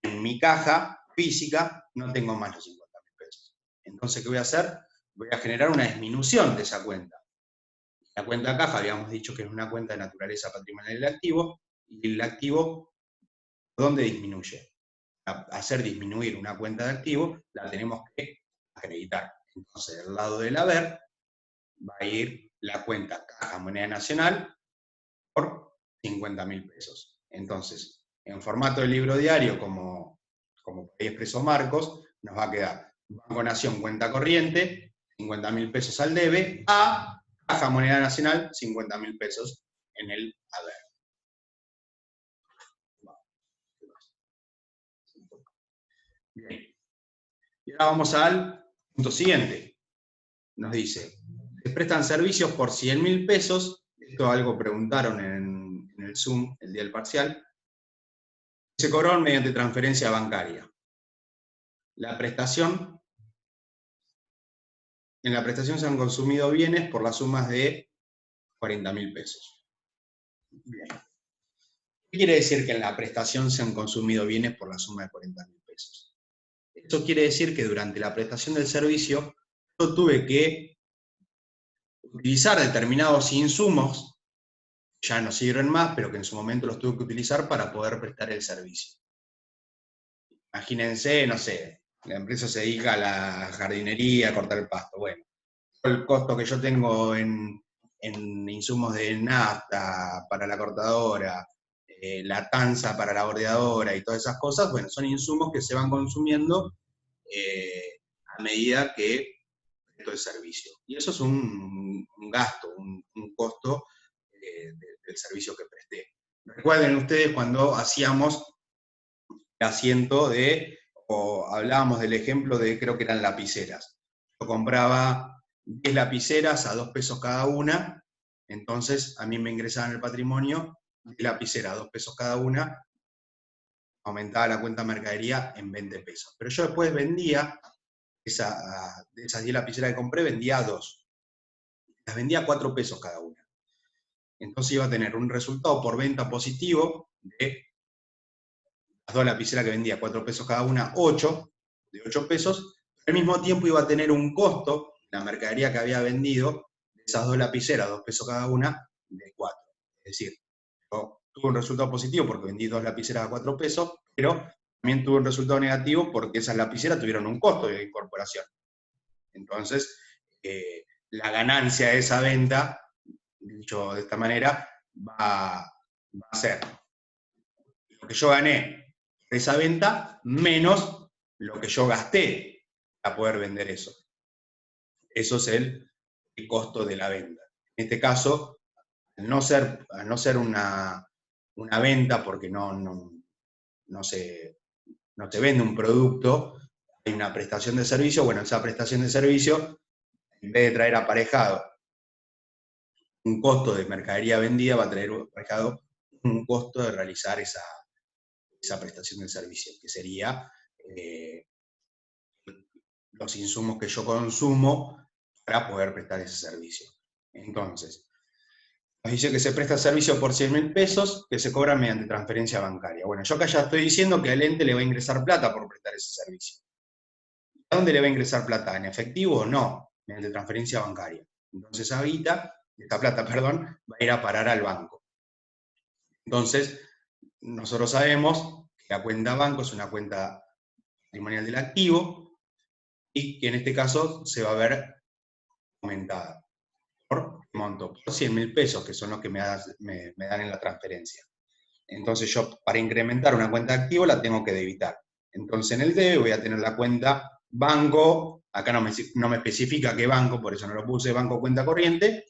[SPEAKER 1] en mi caja física no tengo más los 50.000 pesos. Entonces, ¿qué voy a hacer? Voy a generar una disminución de esa cuenta. La cuenta caja habíamos dicho que es una cuenta de naturaleza patrimonial del activo, y el activo, ¿dónde disminuye? Hacer disminuir una cuenta de activo, la tenemos que acreditar. Entonces, del lado del haber, va a ir la cuenta Caja Moneda Nacional por 50.000 pesos. Entonces, en formato de libro diario, como ahí expresó Marcos, nos va a quedar Banco Nación Cuenta Corriente, 50.000 pesos al debe, a Caja Moneda Nacional, 50.000 pesos en el haber. Bien. Y ahora vamos al punto siguiente. Nos dice, se prestan servicios por 100.000 pesos, esto algo preguntaron en el Zoom el día del parcial, se cobraron mediante transferencia bancaria. En la prestación se han consumido bienes por las sumas de 40.000 pesos. Bien. ¿Qué quiere decir que en la prestación se han consumido bienes por la suma de 40.000 pesos? Esto quiere decir que durante la prestación del servicio yo tuve que utilizar determinados insumos que ya no sirven más, pero que en su momento los tuve que utilizar para poder prestar el servicio. Imagínense, no sé, la empresa se dedica a la jardinería, a cortar el pasto. Bueno, el costo que yo tengo en insumos de nafta para la cortadora, la tanza para la bordeadora y todas esas cosas, bueno, son insumos que se van consumiendo a medida que presto el servicio. Y eso es un gasto, un costo del servicio que presté. Recuerden ustedes cuando hacíamos el asiento o hablábamos del ejemplo de, creo que eran lapiceras. Yo compraba 10 lapiceras a 2 pesos cada una, entonces a mí me ingresaban el patrimonio de lapicera a 2 pesos cada una, aumentaba la cuenta de mercadería en 20 pesos. Pero yo después vendía, de esas 10 lapiceras que compré, vendía 2. Las vendía a 4 pesos cada una. Entonces iba a tener un resultado por venta positivo de las 2 lapiceras que vendía a 4 pesos cada una, 8, de 8 pesos, al mismo tiempo iba a tener un costo, la mercadería que había vendido, de esas 2 lapiceras, 2 pesos cada una, de 4. Es decir, yo tuve un resultado positivo porque vendí 2 lapiceras a 4 pesos, pero también tuve un resultado negativo porque esas lapiceras tuvieron un costo de incorporación. Entonces, la ganancia de esa venta, dicho de esta manera, va a ser lo que yo gané de esa venta menos lo que yo gasté para poder vender eso. Eso es el costo de la venta. En este caso, al no ser una venta, porque no se vende un producto, hay una prestación de servicio. Bueno, esa prestación de servicio, en vez de traer aparejado un costo de mercadería vendida, va a traer aparejado un costo de realizar esa prestación de servicio, que sería los insumos que yo consumo para poder prestar ese servicio. Entonces, nos dice que se presta servicio por 100.000 pesos, que se cobra mediante transferencia bancaria. Bueno, yo acá ya estoy diciendo que al ente le va a ingresar plata por prestar ese servicio. ¿A dónde le va a ingresar plata? ¿En efectivo o no? Mediante transferencia bancaria. Entonces, esta plata, va a ir a parar al banco. Entonces, nosotros sabemos que la cuenta banco es una cuenta patrimonial del activo y que en este caso se va a ver aumentada. ¿Por monto? Por 100.000 pesos, que son los que me dan en la transferencia. Entonces yo, para incrementar una cuenta de activo, la tengo que debitar. Entonces en el debe voy a tener la cuenta banco, acá no me especifica qué banco, por eso no lo puse, banco cuenta corriente,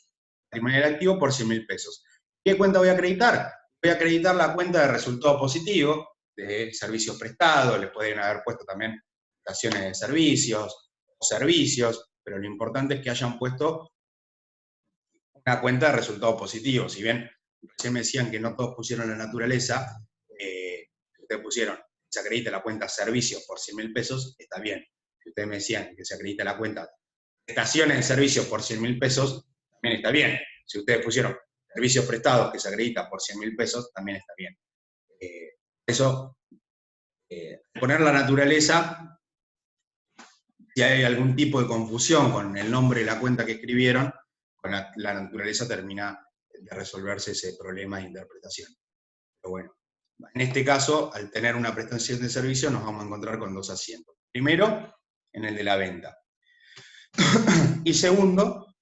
[SPEAKER 1] patrimonial activo por 100.000 pesos. ¿Qué cuenta voy a acreditar? voy a acreditar la cuenta de resultado positivo, de servicios prestados, le pueden haber puesto también prestaciones de servicios, o servicios, pero lo importante es que hayan puesto una cuenta de resultado positivo. Si bien recién me decían que no todos pusieron la naturaleza, ustedes pusieron, se acredita la cuenta servicios por 100.000 pesos, está bien. Si ustedes me decían que se acredita la cuenta prestaciones de servicios por 100.000 pesos, también está bien. Si ustedes pusieron servicios prestados que se acredita por 100.000 pesos, también está bien. Eso, poner la naturaleza, si hay algún tipo de confusión con el nombre de la cuenta que escribieron, con la naturaleza termina de resolverse ese problema de interpretación. Pero bueno, en este caso, al tener una prestación de servicio, nos vamos a encontrar con dos asientos. Primero, en el de la venta. Y segundo,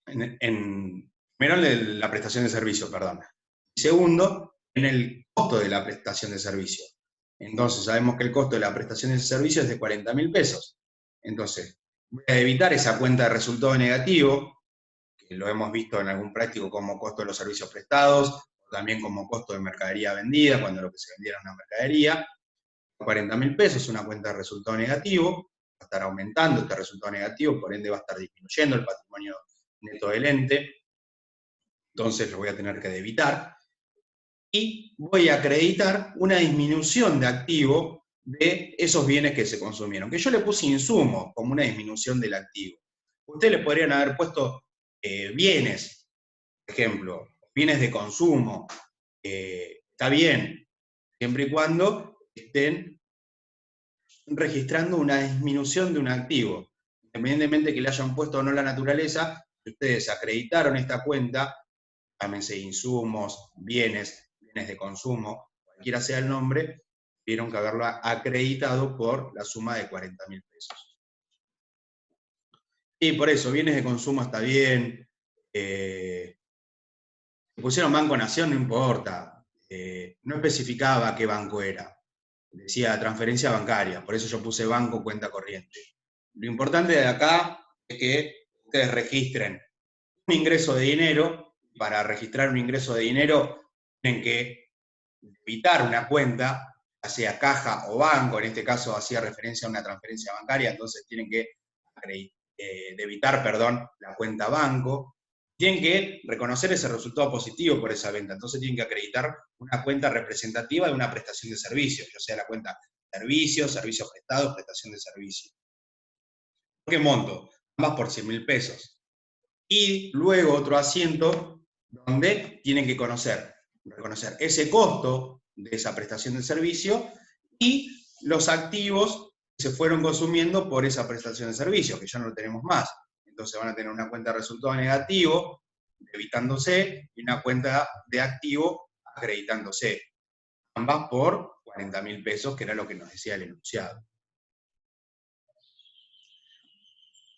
[SPEAKER 1] primero en el de la prestación de servicio, perdón. Y segundo, en el costo de la prestación de servicio. Entonces, sabemos que el costo de la prestación de servicio es de 40.000 pesos. Entonces, voy a evitar esa cuenta de resultado negativo, que lo hemos visto en algún práctico como costo de los servicios prestados, o también como costo de mercadería vendida, cuando lo que se vendiera es una mercadería. 40.000 pesos, una cuenta de resultado negativo, va a estar aumentando este resultado negativo, por ende va a estar disminuyendo el patrimonio neto del ente, entonces lo voy a tener que debitar, y voy a acreditar una disminución de activo de esos bienes que se consumieron, que yo le puse insumos como una disminución del activo. Ustedes le podrían haber puesto bienes, por ejemplo, bienes de consumo, está bien, siempre y cuando estén registrando una disminución de un activo. Independientemente que le hayan puesto o no la naturaleza, ustedes acreditaron esta cuenta, llámense insumos, bienes de consumo, cualquiera sea el nombre, tuvieron que haberlo acreditado por la suma de 40.000 pesos. Y por eso, bienes de consumo está bien, pusieron Banco Nación, no importa, no especificaba qué banco era, decía transferencia bancaria, por eso yo puse banco, cuenta corriente. Lo importante de acá es que ustedes registren un ingreso de dinero. Para registrar un ingreso de dinero tienen que debitar una cuenta, ya sea caja o banco, en este caso hacía referencia a una transferencia bancaria, entonces tienen que debitar, la cuenta banco. Tienen que reconocer ese resultado positivo por esa venta, entonces tienen que acreditar una cuenta representativa de una prestación de servicios, ya sea la cuenta servicios, servicios prestados, prestación de servicios. ¿Por qué monto? Ambas por 100.000 pesos. Y luego otro asiento donde tienen que reconocer ese costo de esa prestación de servicio y los activos que se fueron consumiendo por esa prestación de servicio, que ya no lo tenemos más. Entonces van a tener una cuenta de resultado negativo, debitándose, y una cuenta de activo, acreditándose. Ambas por 40.000 pesos, que era lo que nos decía el enunciado.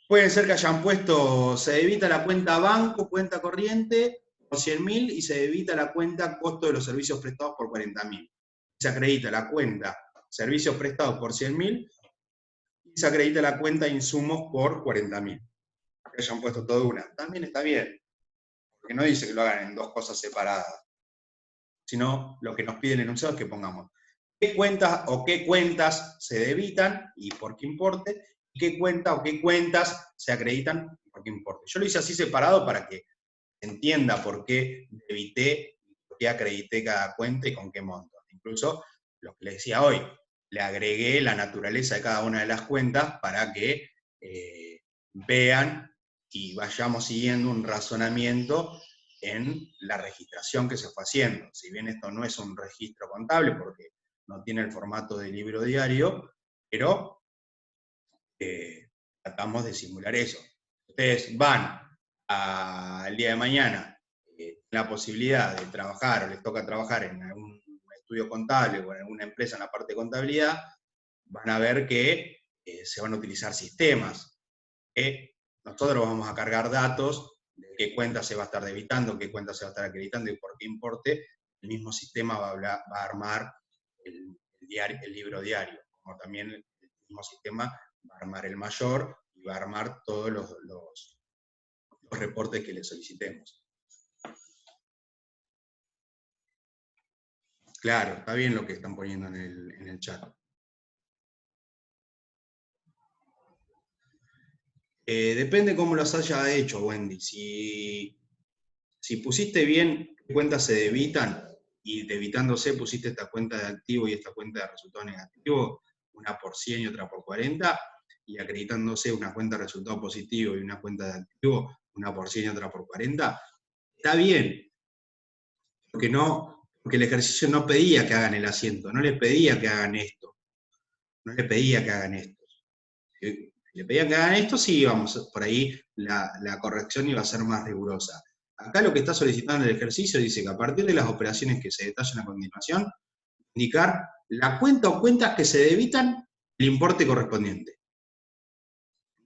[SPEAKER 1] Pueden ser que hayan puesto, se debita la cuenta banco, cuenta corriente, por 100.000, y se debita la cuenta costo de los servicios prestados por 40.000. Se acredita la cuenta servicios prestados por 100.000, y se acredita la cuenta insumos por 40.000. Que hayan puesto todo una. También está bien, porque no dice que lo hagan en dos cosas separadas, sino lo que nos pide el enunciado es que pongamos qué cuentas o qué cuentas se debitan y por qué importe, y qué cuenta o qué cuentas se acreditan y por qué importe. Yo lo hice así separado para que entienda por qué debité, por qué acredité cada cuenta y con qué monto. Incluso lo que les decía hoy, le agregué la naturaleza de cada una de las cuentas para que vean y vayamos siguiendo un razonamiento en la registración que se fue haciendo. Si bien esto no es un registro contable, porque no tiene el formato de libro diario, pero tratamos de simular eso. Ustedes van al día de mañana, la posibilidad de trabajar, o les toca trabajar en algún estudio contable o en alguna empresa en la parte de contabilidad, van a ver que se van a utilizar sistemas. Nosotros vamos a cargar datos de qué cuenta se va a estar debitando, qué cuenta se va a estar acreditando y por qué importe. El mismo sistema va a armar el libro diario, como también el mismo sistema va a armar el mayor y va a armar todos los reportes que le solicitemos. Claro, está bien lo que están poniendo en el chat. Depende cómo los haya hecho, Wendy. Si pusiste bien qué cuentas se debitan, y debitándose pusiste esta cuenta de activo y esta cuenta de resultado negativo, una por 100 y otra por 40, y acreditándose una cuenta de resultado positivo y una cuenta de activo, una por 100 y otra por 40, está bien, porque el ejercicio no pedía que hagan el asiento, no les pedía que hagan esto, no les pedía que hagan esto. Si le pedían que hagan esto, sí, vamos, por ahí la corrección iba a ser más rigurosa. Acá lo que está solicitando el ejercicio dice que a partir de las operaciones que se detallan a continuación, indicar la cuenta o cuentas que se debitan el importe correspondiente.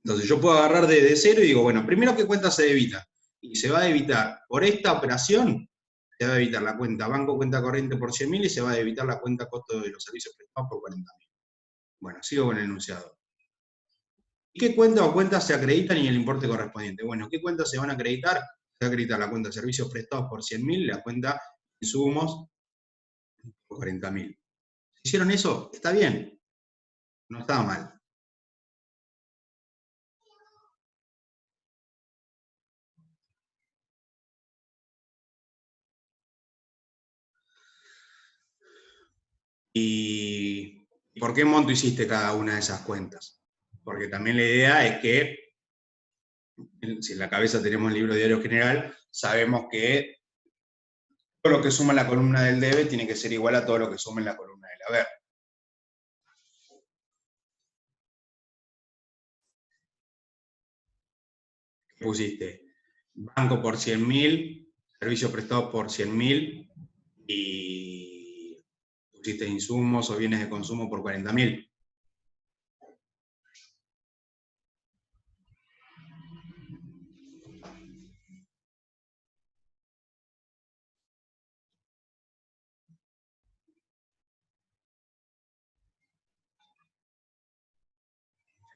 [SPEAKER 1] Entonces yo puedo agarrar de cero y digo, bueno, primero qué cuenta se debita. Y se va a debitar por esta operación, se va a debitar la cuenta banco, cuenta corriente por 100.000 y se va a debitar la cuenta costo de los servicios prestados por 40.000. Bueno, sigo con el enunciado. ¿Y qué cuenta o cuentas se acreditan y el importe correspondiente? Bueno, ¿qué cuentas se van a acreditar? Se va a acreditar la cuenta de servicios prestados por 100.000, la cuenta de insumos por 40.000. ¿Hicieron eso? Está bien, no estaba mal. ¿Y por qué monto hiciste cada una de esas cuentas? Porque también la idea es que, si en la cabeza tenemos el libro diario general, sabemos que todo lo que suma en la columna del debe tiene que ser igual a todo lo que suma en la columna del haber. ¿Qué pusiste? Banco por 100.000, servicios prestados por 100.000 y pusiste insumos o bienes de consumo por 40.000.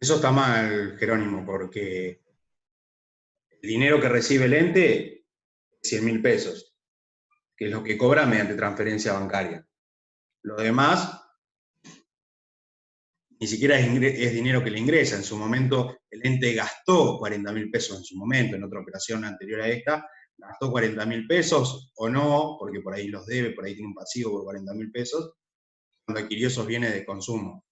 [SPEAKER 1] Eso está mal, Jerónimo, porque el dinero que recibe el ente es 100.000 pesos, que es lo que cobra mediante transferencia bancaria. Lo demás ni siquiera es dinero que le ingresa. En su momento, el ente gastó 40.000 pesos en su momento, en otra operación anterior a esta, gastó 40.000 pesos o no, porque por ahí los debe, por ahí tiene un pasivo por 40.000 pesos, cuando adquirió esos bienes de consumo.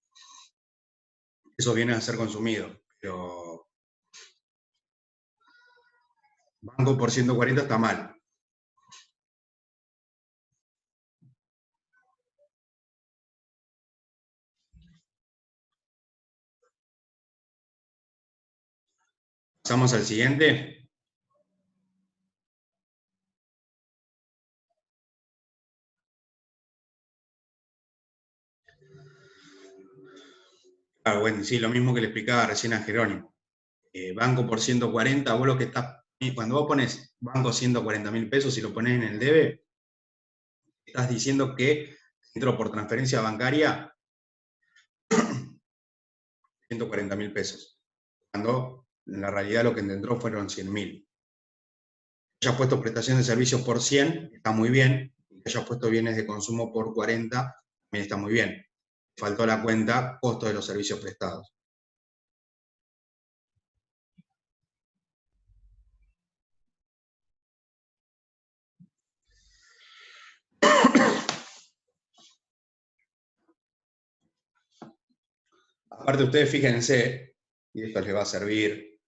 [SPEAKER 1] Esos bienes a ser consumidos. Pero banco por 140 está mal. Pasamos al siguiente. Ah, bueno, sí, lo mismo que le explicaba recién a Jerónimo. Banco por 140, vos lo que estás, cuando vos pones banco 140.000 pesos y lo pones en el debe, estás diciendo que entró por transferencia bancaria 140.000 pesos, cuando en la realidad lo que entró fueron 100.000. Que hayas puesto prestación de servicios por 100, está muy bien. Que hayas puesto bienes de consumo por 40, también está muy bien. Faltó la cuenta costo de los servicios prestados. Aparte, ustedes fíjense, y esto les va a servir,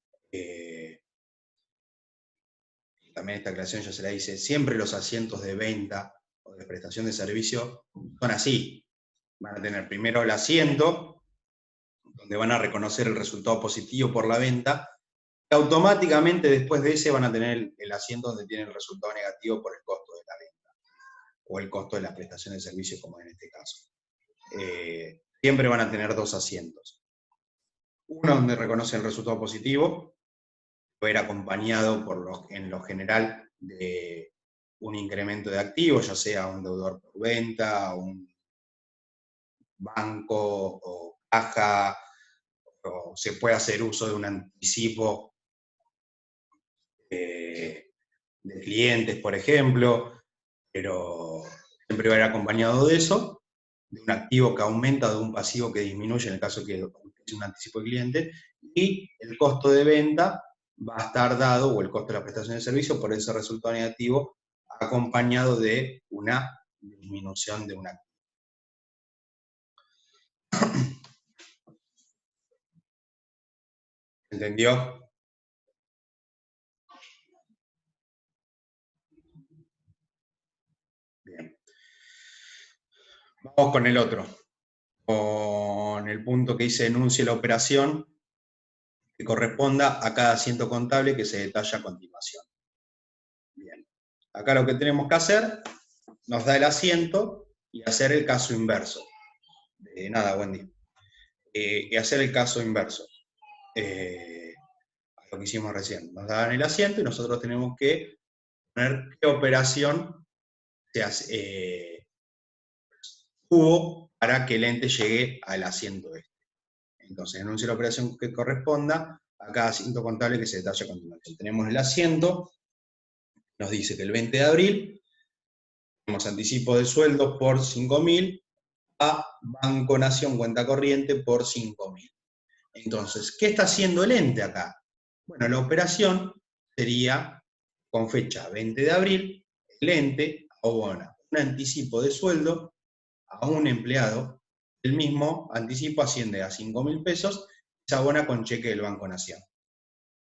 [SPEAKER 1] también esta aclaración ya se la dice, siempre los asientos de venta o de prestación de servicio son así. Van a tener primero el asiento, donde van a reconocer el resultado positivo por la venta, y automáticamente después de ese van a tener el asiento donde tienen el resultado negativo por el costo de la venta, o el costo de la prestación de servicio, como en este caso. Siempre van a tener dos asientos. Uno donde reconoce el resultado positivo, puede ir acompañado en lo general de un incremento de activos, ya sea un deudor por venta, un banco o caja, o se puede hacer uso de un anticipo de clientes, por ejemplo, pero siempre va a ir acompañado de eso, de un activo que aumenta, de un pasivo que disminuye en el caso que es un anticipo de cliente, y el costo de venta va a estar dado, o el costo de la prestación de servicio, por ese resultado negativo, acompañado de una disminución de un activo. ¿Entendió? Bien. Vamos con el otro. Con el punto que dice enuncie la operación que corresponda a cada asiento contable que se detalla a continuación. Bien. Acá lo que tenemos que hacer, nos da el asiento y hacer el caso inverso. Nada, Wendy. Y hacer el caso inverso. Lo que hicimos recién. Nos dan el asiento y nosotros tenemos que poner qué operación hubo para que el ente llegue al asiento este. Entonces, enuncia la operación que corresponda a cada asiento contable que se detalla a continuación. Tenemos el asiento, nos dice que el 20 de abril tenemos anticipo de sueldos por 5.000 a Banco Nación cuenta corriente por 5.000. Entonces, ¿qué está haciendo el ente acá? Bueno, la operación sería con fecha 20 de abril, el ente abona un anticipo de sueldo a un empleado, el mismo anticipo asciende a 5.000 pesos, se abona con cheque del Banco Nación.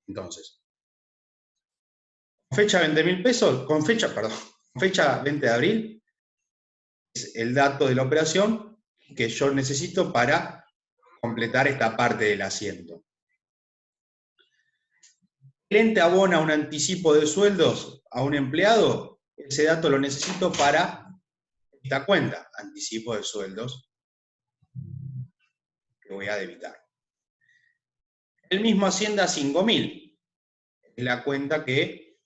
[SPEAKER 1] Entonces, con fecha 20.000 pesos, con fecha 20 de abril, es el dato de la operación que yo necesito para completar esta parte del asiento. El ente abona un anticipo de sueldos a un empleado, ese dato lo necesito para esta cuenta, anticipo de sueldos, que voy a debitar. El mismo asciende a 5.000, es la cuenta que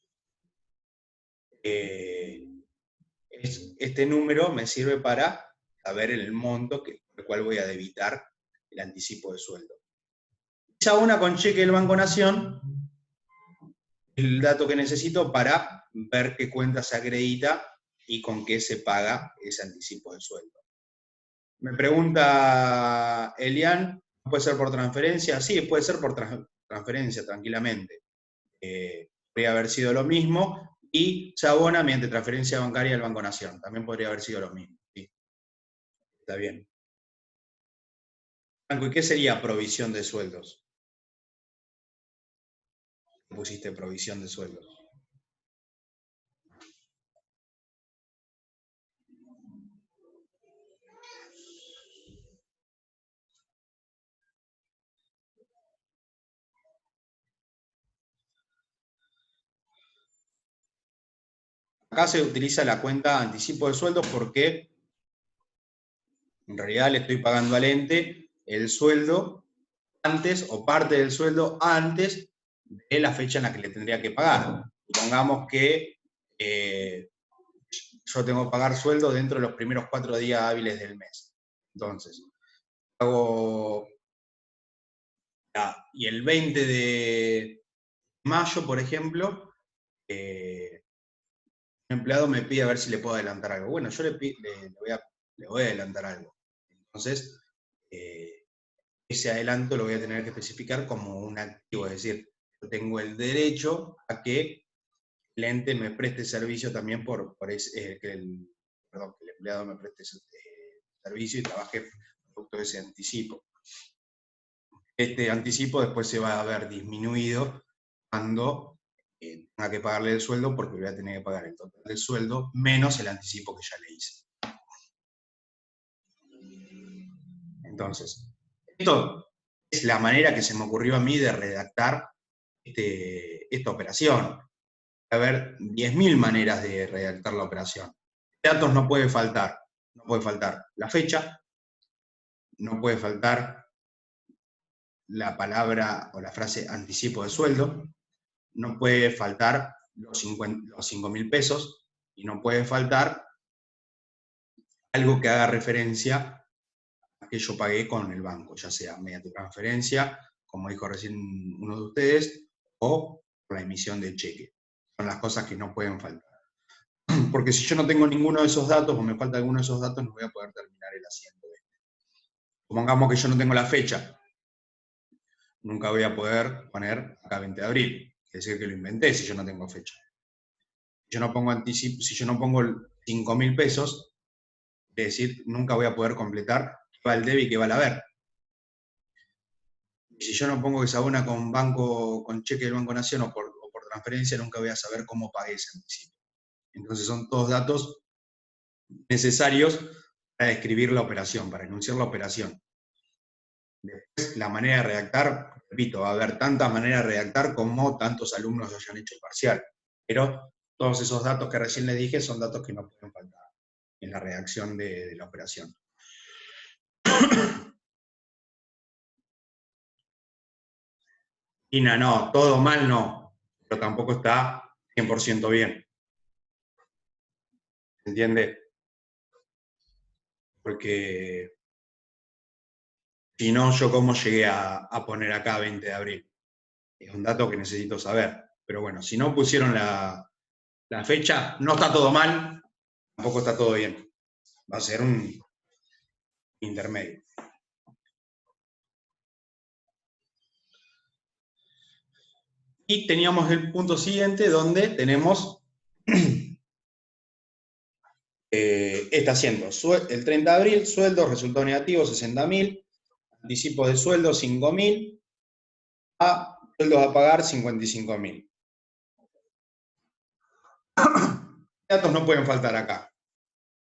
[SPEAKER 1] este número me sirve para saber el monto por el cual voy a debitar el anticipo de sueldo. Se abona con cheque del Banco Nación, el dato que necesito para ver qué cuenta se acredita y con qué se paga ese anticipo de sueldo. Me pregunta Elian, ¿puede ser por transferencia? Sí, puede ser por transferencia, tranquilamente. Podría haber sido lo mismo, y se abona mediante transferencia bancaria del Banco Nación. También podría haber sido lo mismo. ¿Sí? Está bien. Franco, ¿y qué sería provisión de sueldos? Pusiste provisión de sueldos. Acá se utiliza la cuenta anticipo de sueldos porque en realidad le estoy pagando al ente el sueldo antes, o parte del sueldo antes de la fecha en la que le tendría que pagar. Supongamos que yo tengo que pagar sueldo dentro de los primeros 4 días hábiles del mes. Entonces, hago... Y el 20 de mayo, por ejemplo, un empleado me pide a ver si le puedo adelantar algo. Bueno, yo le voy a adelantar algo. Entonces, ese adelanto lo voy a tener que especificar como un activo, es decir, yo tengo el derecho a que el ente me preste servicio también que el empleado me preste servicio y trabaje producto de ese anticipo. Este anticipo después se va a ver disminuido cuando tenga que pagarle el sueldo, porque voy a tener que pagar el total del sueldo menos el anticipo que ya le hice. Entonces, esto es la manera que se me ocurrió a mí de redactar esta operación. Va a haber 10.000 maneras de redactar la operación. Datos no puede faltar. No puede faltar la fecha, no puede faltar la palabra o la frase anticipo de sueldo, no puede faltar los 5.000 pesos, y no puede faltar algo que haga referencia a que yo pagué con el banco, ya sea mediante transferencia, como dijo recién uno de ustedes, o por la emisión de cheque. Son las cosas que no pueden faltar. porque si yo no tengo ninguno de esos datos, o me falta alguno de esos datos, no voy a poder terminar el asiento. Supongamos que yo no tengo la fecha, nunca voy a poder poner acá 20 de abril, es decir, que lo inventé si yo no tengo fecha. Si yo no pongo anticipo, si yo no pongo 5.000 pesos, es decir, nunca voy a poder completar qué va el debe y qué va el haber. Y si yo no pongo que se abona con banco, con cheque del Banco Nación o por transferencia, nunca voy a saber cómo pagué ese anticipo. Entonces son todos datos necesarios para describir la operación, para enunciar la operación. Después, la manera de redactar, repito, va a haber tantas maneras de redactar como tantos alumnos hayan hecho el parcial. Pero todos esos datos que recién les dije son datos que no pueden faltar en la redacción de la operación. Ina, no, todo mal no, pero tampoco está 100% bien. ¿Se entiende? Porque si no, yo cómo llegué a poner acá 20 de abril. Es un dato que necesito saber. Pero bueno, si no pusieron la fecha, no está todo mal, tampoco está todo bien. Va a ser un intermedio. Y teníamos el punto siguiente donde tenemos este asiento. El 30 de abril, sueldo, resultado negativo, 60.000. Anticipo de sueldo, 5.000. A sueldos a pagar, 55.000. Datos no pueden faltar acá.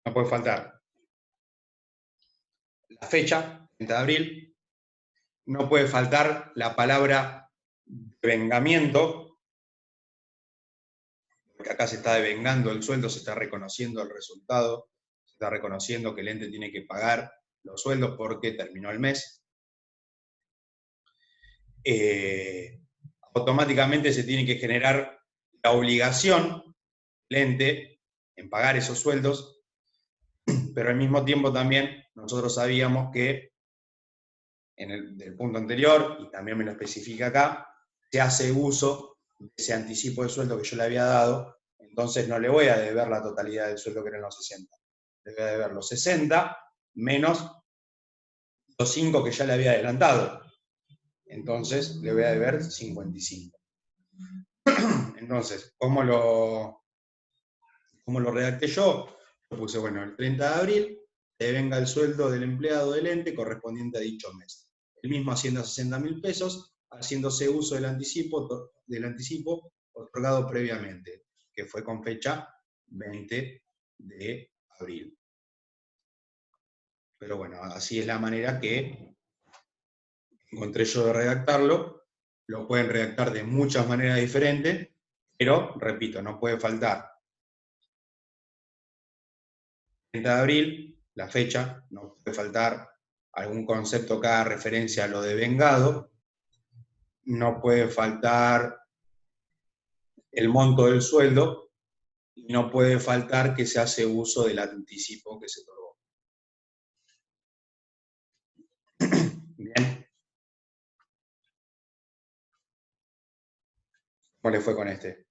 [SPEAKER 1] No puede faltar la fecha, 30 de abril. No puede faltar la palabra devengamiento, porque acá se está devengando el sueldo, se está reconociendo el resultado, se está reconociendo que el ente tiene que pagar los sueldos porque terminó el mes. Automáticamente se tiene que generar la obligación del ente en pagar esos sueldos, pero al mismo tiempo también nosotros sabíamos que en el punto anterior, y también me lo especifica acá, se hace uso de ese anticipo de sueldo que yo le había dado, entonces no le voy a deber la totalidad del sueldo que eran los 60. Le voy a deber los 60 menos los 5 que ya le había adelantado. Entonces le voy a deber 55. Entonces, ¿cómo lo redacté yo? Yo puse, bueno, el 30 de abril devenga el sueldo del empleado del ente correspondiente a dicho mes. El mismo haciendo 60.000 pesos, haciéndose uso del anticipo otorgado previamente, que fue con fecha 20 de abril. Pero bueno, así es la manera que encontré yo de redactarlo. Lo pueden redactar de muchas maneras diferentes, pero, repito, no puede faltar 30 de abril, la fecha, no puede faltar algún concepto que haga referencia a lo de vengado, no puede faltar el monto del sueldo, y no puede faltar que se hace uso del anticipo que se otorgó. Bien. ¿Cómo le fue con este?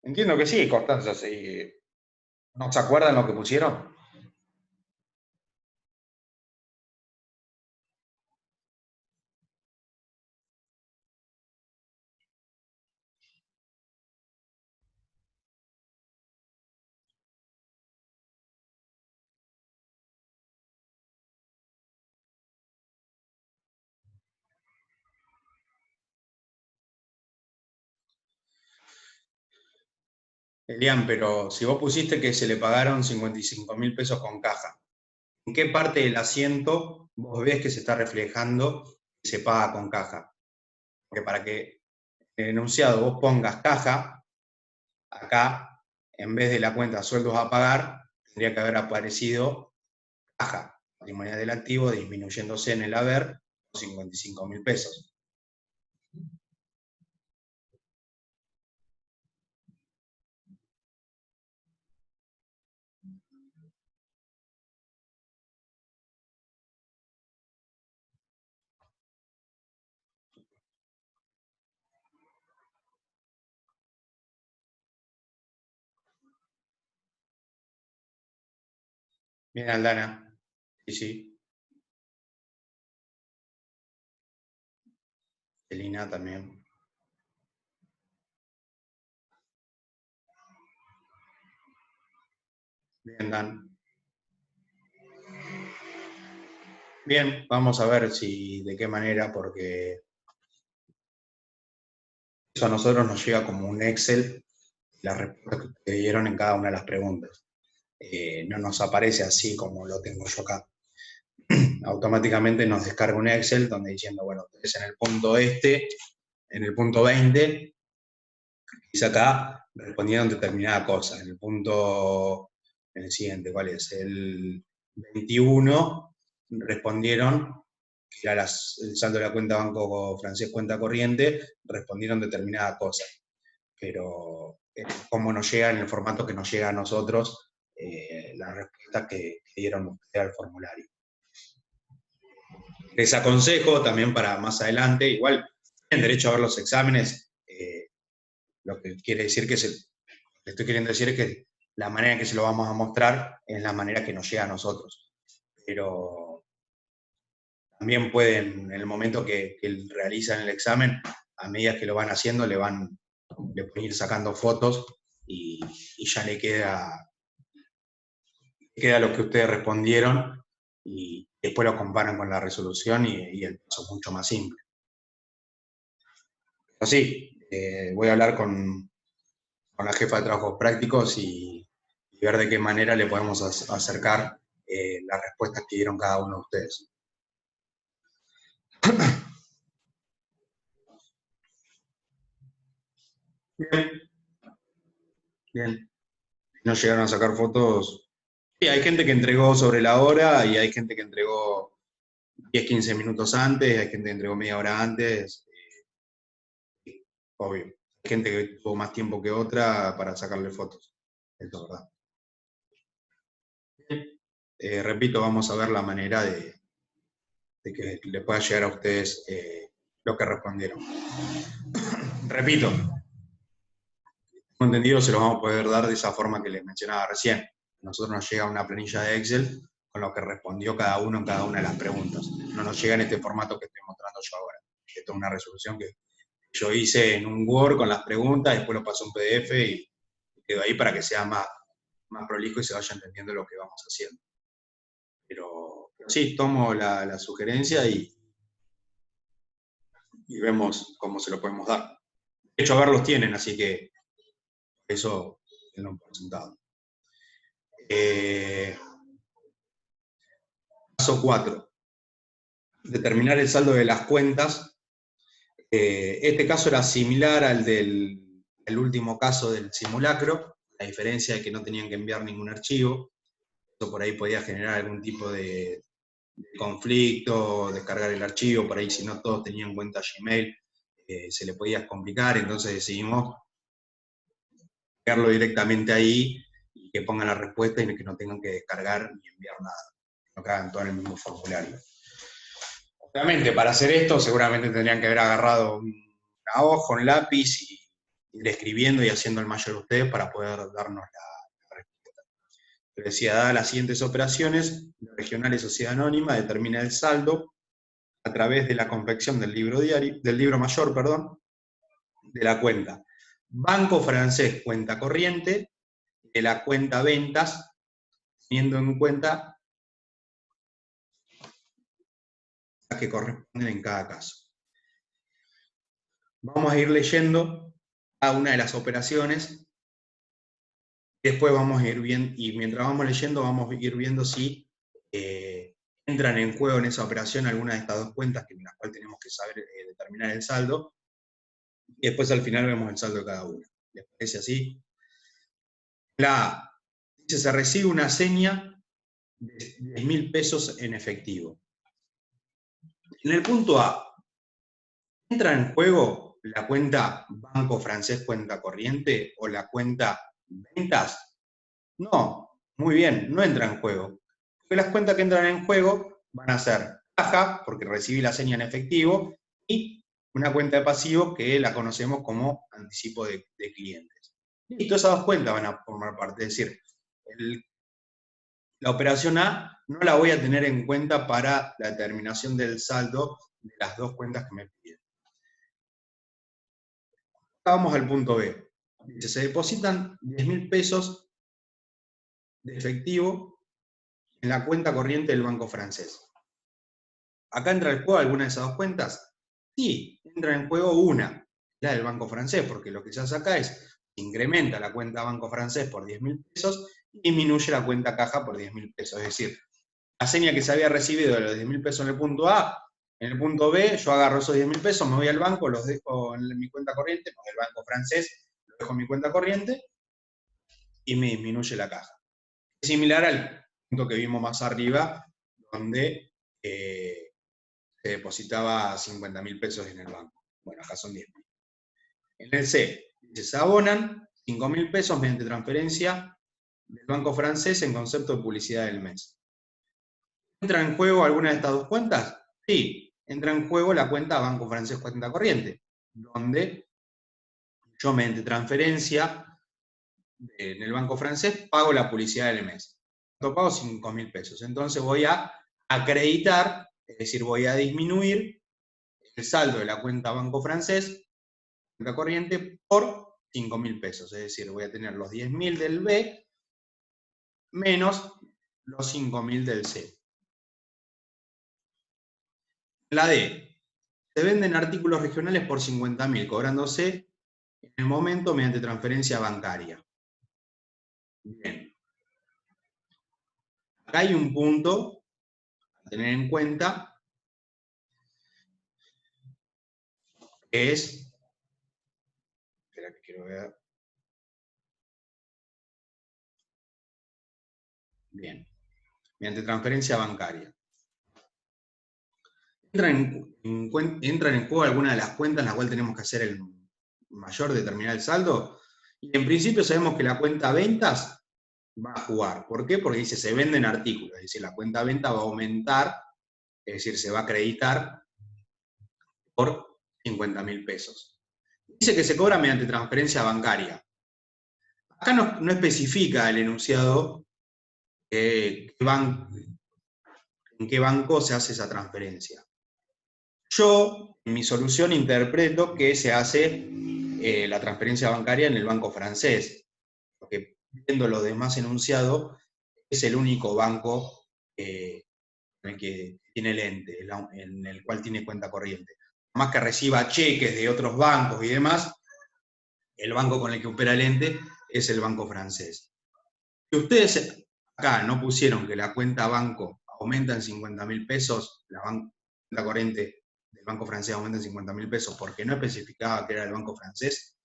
[SPEAKER 1] Entiendo que sí, Constanza, sí. ¿No se acuerdan lo que pusieron? Elian, pero si vos pusiste que se le pagaron 55.000 pesos con caja, ¿en qué parte del asiento vos ves que se está reflejando que se paga con caja? Porque para que en el enunciado vos pongas caja, acá, en vez de la cuenta sueldos a pagar, tendría que haber aparecido caja, patrimonial del activo, disminuyéndose en el haber 55.000 pesos. Bien, Aldana. Sí, sí. Elina también. Bien, Dan. Bien, vamos a ver si de qué manera, porque eso a nosotros nos llega como un Excel, las respuestas que ustedes dieron en cada una de las preguntas. No nos aparece así como lo tengo yo acá. Automáticamente nos descarga un Excel donde diciendo, bueno, ustedes en el punto en el punto 20, dice acá, respondieron determinada cosa. En el siguiente, ¿cuál es? El 21 respondieron, que era el saldo de la cuenta banco francés cuenta corriente, respondieron determinada cosa. Pero como nos llega en el formato que nos llega a nosotros, la respuesta que dieron ustedes al formulario. Les aconsejo también para más adelante, igual tienen derecho a ver los exámenes, lo que quiere decir que le estoy queriendo decir es que la manera en que se lo vamos a mostrar es la manera que nos llega a nosotros. Pero también pueden, en el momento que realizan el examen, a medida que lo van haciendo, le pueden ir sacando fotos y ya le queda lo que ustedes respondieron y después lo comparan con la resolución y el paso es mucho más simple. Así, voy a hablar con la jefa de trabajos prácticos y ver de qué manera le podemos acercar las respuestas que dieron cada uno de ustedes. Bien. Bien. No llegaron a sacar fotos. Sí, hay gente que entregó sobre la hora y hay gente que entregó 10, 15 minutos antes, hay gente que entregó media hora antes. Obvio. Hay gente que tuvo más tiempo que otra para sacarle fotos. Esto es verdad. Repito, vamos a ver la manera de que le pueda llegar a ustedes lo que respondieron. Repito, tengo entendido, se los vamos a poder dar de esa forma que les mencionaba recién. A nosotros nos llega una planilla de Excel con lo que respondió cada uno en cada una de las preguntas. No nos llega en este formato que estoy mostrando yo ahora. Esto es una resolución que yo hice en un Word con las preguntas, después lo paso a un PDF y quedo ahí para que sea más prolijo y se vaya entendiendo lo que vamos haciendo. Pero sí, tomo la sugerencia y vemos cómo se lo podemos dar. De hecho, a ver, los tienen, así que eso tenlo por sentado. Paso 4. Determinar el saldo de las cuentas. Este caso era similar al del último caso del simulacro, la diferencia es que no tenían que enviar ningún archivo. Eso por ahí podía generar algún tipo de conflicto, descargar el archivo, por ahí si no todos tenían cuenta Gmail, se le podía complicar, entonces decidimos enviarlo directamente ahí y que pongan la respuesta y que no tengan que descargar ni enviar nada, no que hagan todo en el mismo formulario. Obviamente, para hacer esto seguramente tendrían que haber agarrado una hoja, un lápiz y ir escribiendo y haciendo el mayor de ustedes para poder darnos la respuesta. Pero decía, dadas las siguientes operaciones, la regional y sociedad anónima determina el saldo a través de la confección del libro mayor, de la cuenta Banco Francés cuenta corriente, de la cuenta ventas, teniendo en cuenta las que corresponden en cada caso. Vamos a ir leyendo cada una de las operaciones, después vamos a ir viendo, y mientras vamos leyendo vamos a ir viendo si entran en juego en esa operación alguna de estas dos cuentas en las cuales tenemos que saber determinar el saldo, y después al final vemos el saldo de cada una. ¿Les parece así? La A dice, se recibe una seña de 10.000 pesos en efectivo. En el punto A, ¿entra en juego la cuenta Banco Francés cuenta corriente o la cuenta ventas? No, muy bien, no entra en juego. Porque las cuentas que entran en juego van a ser caja, porque recibí la seña en efectivo, y una cuenta de pasivo que la conocemos como anticipo de clientes. Listo, esas dos cuentas van a formar parte. Es decir, La operación A no la voy a tener en cuenta para la determinación del saldo de las dos cuentas que me piden. Vamos al punto B. Dice, se depositan 10.000 pesos de efectivo en la cuenta corriente del banco francés. ¿Acá entra en juego alguna de esas dos cuentas? Sí, entra en juego una, la del banco francés, porque lo que se hace acá es, incrementa la cuenta banco francés por 10.000 pesos y disminuye la cuenta caja por 10.000 pesos. Es decir, la seña que se había recibido de los 10.000 pesos en el punto A, en el punto B, yo agarro esos 10.000 pesos, me voy al banco, los dejo en mi cuenta corriente, porque el banco francés lo dejo en mi cuenta corriente, y me disminuye la caja. Es similar al punto que vimos más arriba, donde se depositaba 50.000 pesos en el banco. Bueno, acá son 10.000. En el C, se abonan 5.000 pesos mediante transferencia del banco francés en concepto de publicidad del mes. ¿Entra en juego alguna de estas dos cuentas? Sí, entra en juego la cuenta banco francés cuenta corriente, donde yo mediante transferencia en el banco francés pago la publicidad del mes. Yo pago 5.000 pesos. Entonces voy a acreditar, es decir, voy a disminuir el saldo de la cuenta banco francés, cuenta corriente, por 5.000 pesos. Es decir, voy a tener los 10.000 del B menos los 5.000 del C. La D. Se venden artículos regionales por 50.000, cobrándose en el momento mediante transferencia bancaria. Bien. Acá hay un punto a tener en cuenta, que es, espera que quiero ver. Bien. Mediante transferencia bancaria. ¿Entran en juego alguna de las cuentas en las cuales tenemos que hacer el mayor determinar el saldo? Y en principio sabemos que la cuenta ventas va a jugar. ¿Por qué? Porque dice se venden artículos, es decir, la cuenta venta va a aumentar, es decir, se va a acreditar por 50.000 pesos. Dice que se cobra mediante transferencia bancaria. Acá no especifica el enunciado en qué banco se hace esa transferencia. Yo, en mi solución, interpreto que se hace la transferencia bancaria en el banco francés, porque viendo los demás enunciados, es el único banco en el que tiene el ente, en el cual tiene cuenta corriente. Más que reciba cheques de otros bancos y demás, el banco con el que opera el ente es el banco francés. Si ustedes acá no pusieron que la cuenta banco aumenta en 50.000 pesos, la cuenta corriente del banco francés aumenta en 50.000 pesos porque no especificaba que era el banco francés,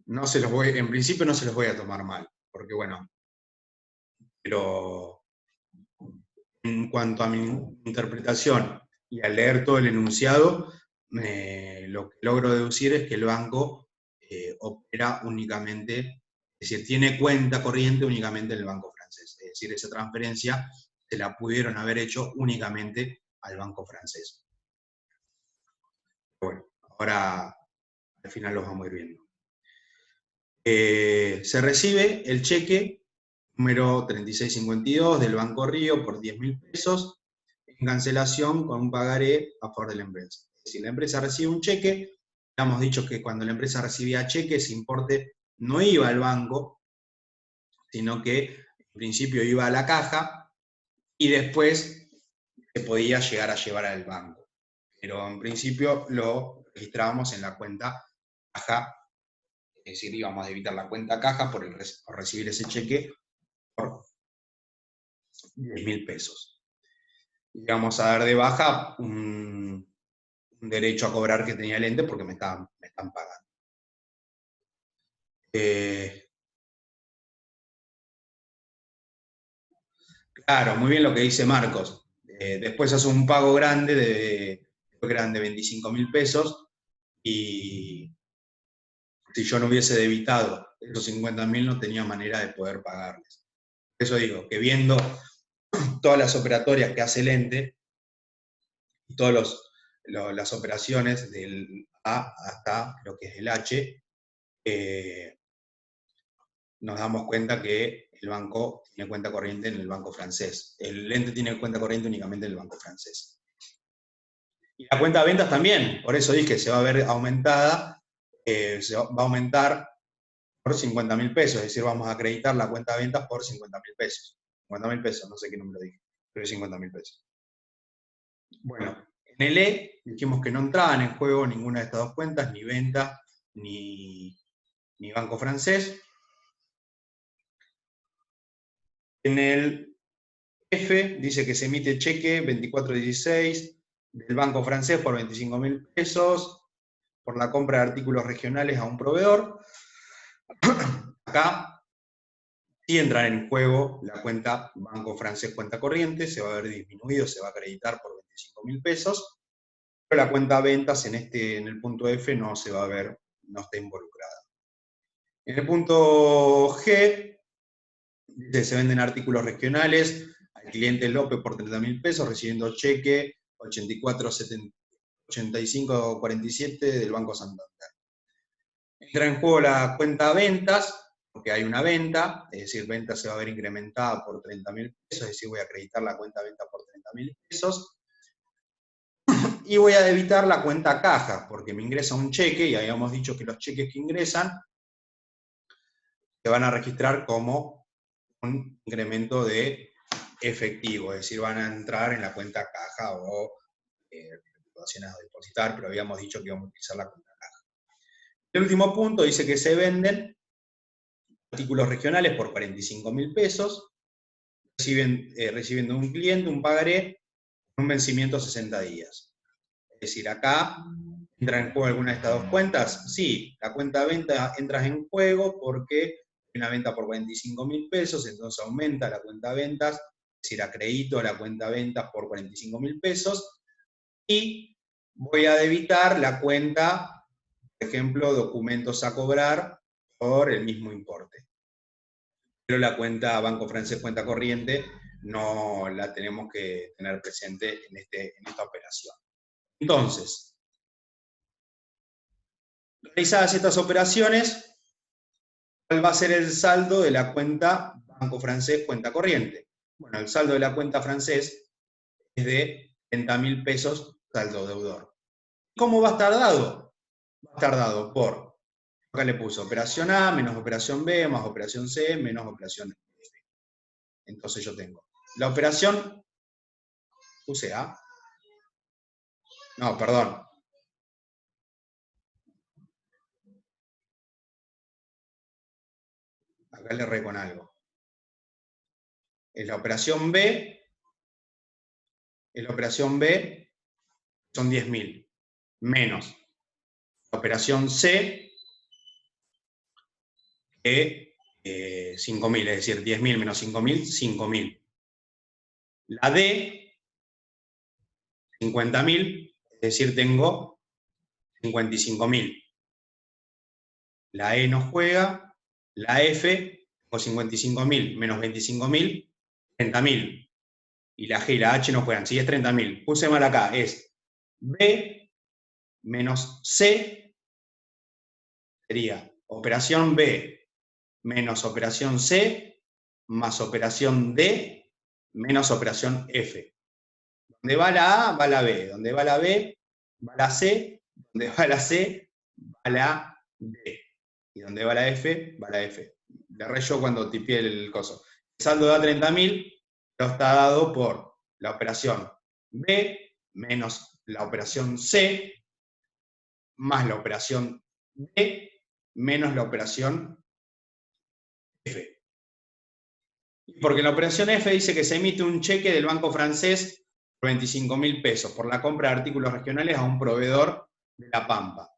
[SPEAKER 1] en principio no se los voy a tomar mal, porque bueno, pero en cuanto a mi interpretación y al leer todo el enunciado, lo que logro deducir es que el banco opera únicamente, es decir, tiene cuenta corriente únicamente en el banco francés. Es decir, esa transferencia se la pudieron haber hecho únicamente al banco francés. Bueno, ahora al final los vamos a ir viendo. Se recibe el cheque número 3652 del Banco Río por 10.000 pesos en cancelación con un pagaré a favor de la empresa. Es decir, la empresa recibe un cheque, hemos dicho que cuando la empresa recibía cheques, ese importe no iba al banco, sino que en principio iba a la caja y después se podía llegar a llevar al banco. Pero en principio lo registrábamos en la cuenta caja, es decir, íbamos a debitar la cuenta caja por recibir ese cheque por 10.000 pesos. Y vamos a dar de baja un derecho a cobrar que tenía el ente porque me están pagando. Claro, muy bien lo que dice Marcos. Después hace un pago grande creo que eran de 25.000 pesos, y si yo no hubiese debitado esos 50.000 no tenía manera de poder pagarles. Por eso digo, que viendo todas las operatorias que hace el ente, y todas las operaciones del A hasta lo que es el H, nos damos cuenta que el banco tiene cuenta corriente en el banco francés. El ente tiene cuenta corriente únicamente en el banco francés. Y la cuenta de ventas también, por eso dije, se va a ver aumentada, va a aumentar por 50.000 pesos, es decir, vamos a acreditar la cuenta de ventas por 50.000 pesos. 50.000 pesos, no sé qué número dije, pero es 50.000 pesos. Bueno, en el E dijimos que no entraban en juego ninguna de estas dos cuentas, ni venta, ni banco francés. En el F dice que se emite cheque 2416 del banco francés por 25.000 pesos por la compra de artículos regionales a un proveedor. Acá sí entra en juego la cuenta banco francés cuenta corriente, se va a ver disminuido, se va a acreditar por 25.000 pesos, pero la cuenta ventas en el punto F no se va a ver, no está involucrada. En el punto G, se venden artículos regionales al cliente López por 30.000 pesos, recibiendo cheque 8547 del Banco Santander. Entra en juego la cuenta ventas, porque hay una venta, es decir, venta se va a ver incrementada por 30.000 pesos, es decir, voy a acreditar la cuenta venta por 30.000 pesos. Y voy a debitar la cuenta caja, porque me ingresa un cheque, y habíamos dicho que los cheques que ingresan se van a registrar como un incremento de efectivo, es decir, van a entrar en la cuenta caja o recaudaciones a depositar, pero habíamos dicho que íbamos a utilizar la cuenta caja. El último punto dice que se venden artículos regionales por 45.000 pesos, recibiendo un cliente un pagaré con un vencimiento a 60 días. Es decir, acá entra en juego alguna de estas dos cuentas. Sí, la cuenta de venta entra en juego porque hay una venta por 45.000 pesos, entonces aumenta la cuenta de ventas, es decir, acredito la cuenta de ventas por 45.000 pesos, y voy a debitar la cuenta, por ejemplo, documentos a cobrar por el mismo importe. Pero la cuenta Banco Francés cuenta corriente no la tenemos que tener presente en esta operación. Entonces, realizadas estas operaciones, ¿cuál va a ser el saldo de la cuenta Banco Francés cuenta corriente? Bueno, el saldo de la cuenta francés es de 30.000 pesos saldo deudor. ¿Cómo va a estar dado? Va a estar dado por, acá le puse operación A menos operación B más operación C menos operación F. Entonces yo tengo la operación, puse A, no, perdón. Acá le erré con algo. En la operación B son 10.000, menos la operación C, que 5.000, es decir, 10.000 menos 5.000, 5.000. La D, 50.000, es decir, tengo 55.000. La E no juega, la F, tengo 55.000 menos 25.000, 30.000. Y la G y la H no juegan, sí, es 30.000. Puse mal acá, es B menos C, sería operación B menos operación C más operación D menos operación F. Donde va la A, va la B. Donde va la B, va la C. Donde va la C, va la D. Y donde va la F, va la F. Le erré yo cuando tipié el coso. El saldo da 30.000, pero está dado por la operación B menos la operación C más la operación D menos la operación F. Porque la operación F dice que se emite un cheque del banco francés por 25.000 pesos por la compra de artículos regionales a un proveedor de La Pampa.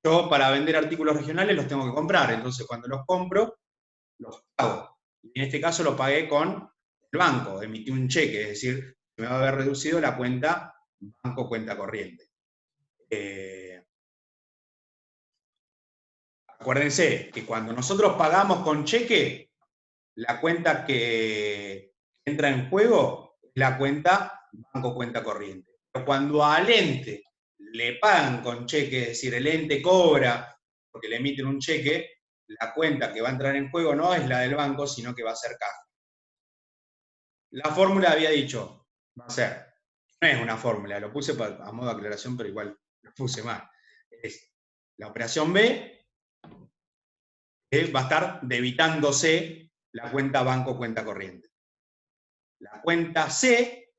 [SPEAKER 1] Yo para vender artículos regionales los tengo que comprar, entonces cuando los compro, los pago. Y en este caso lo pagué con el banco, emití un cheque, es decir, me va a haber reducido la cuenta banco cuenta corriente. Acuérdense que cuando nosotros pagamos con cheque, la cuenta que entra en juego es la cuenta banco cuenta corriente. Pero cuando al ente le pagan con cheque, es decir, el ente cobra porque le emiten un cheque, la cuenta que va a entrar en juego no es la del banco, sino que va a ser caja. La fórmula había dicho, va a ser, no es una fórmula, lo puse a modo de aclaración, pero igual lo puse mal. Es la operación B, que va a estar debitándose la cuenta banco, cuenta corriente. La cuenta C,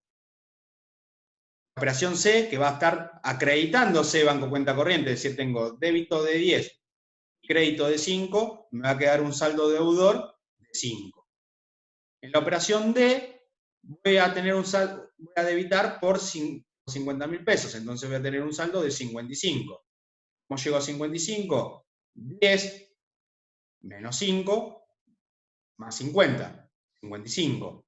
[SPEAKER 1] la operación C, que va a estar acreditándose banco, cuenta corriente, es decir, tengo débito de 10 y crédito de 5, me va a quedar un saldo deudor de 5. En la operación D, voy a debitar por 50.000 pesos, entonces voy a tener un saldo de 55. ¿Cómo llego a 55? 10 menos 5 más 50, 55.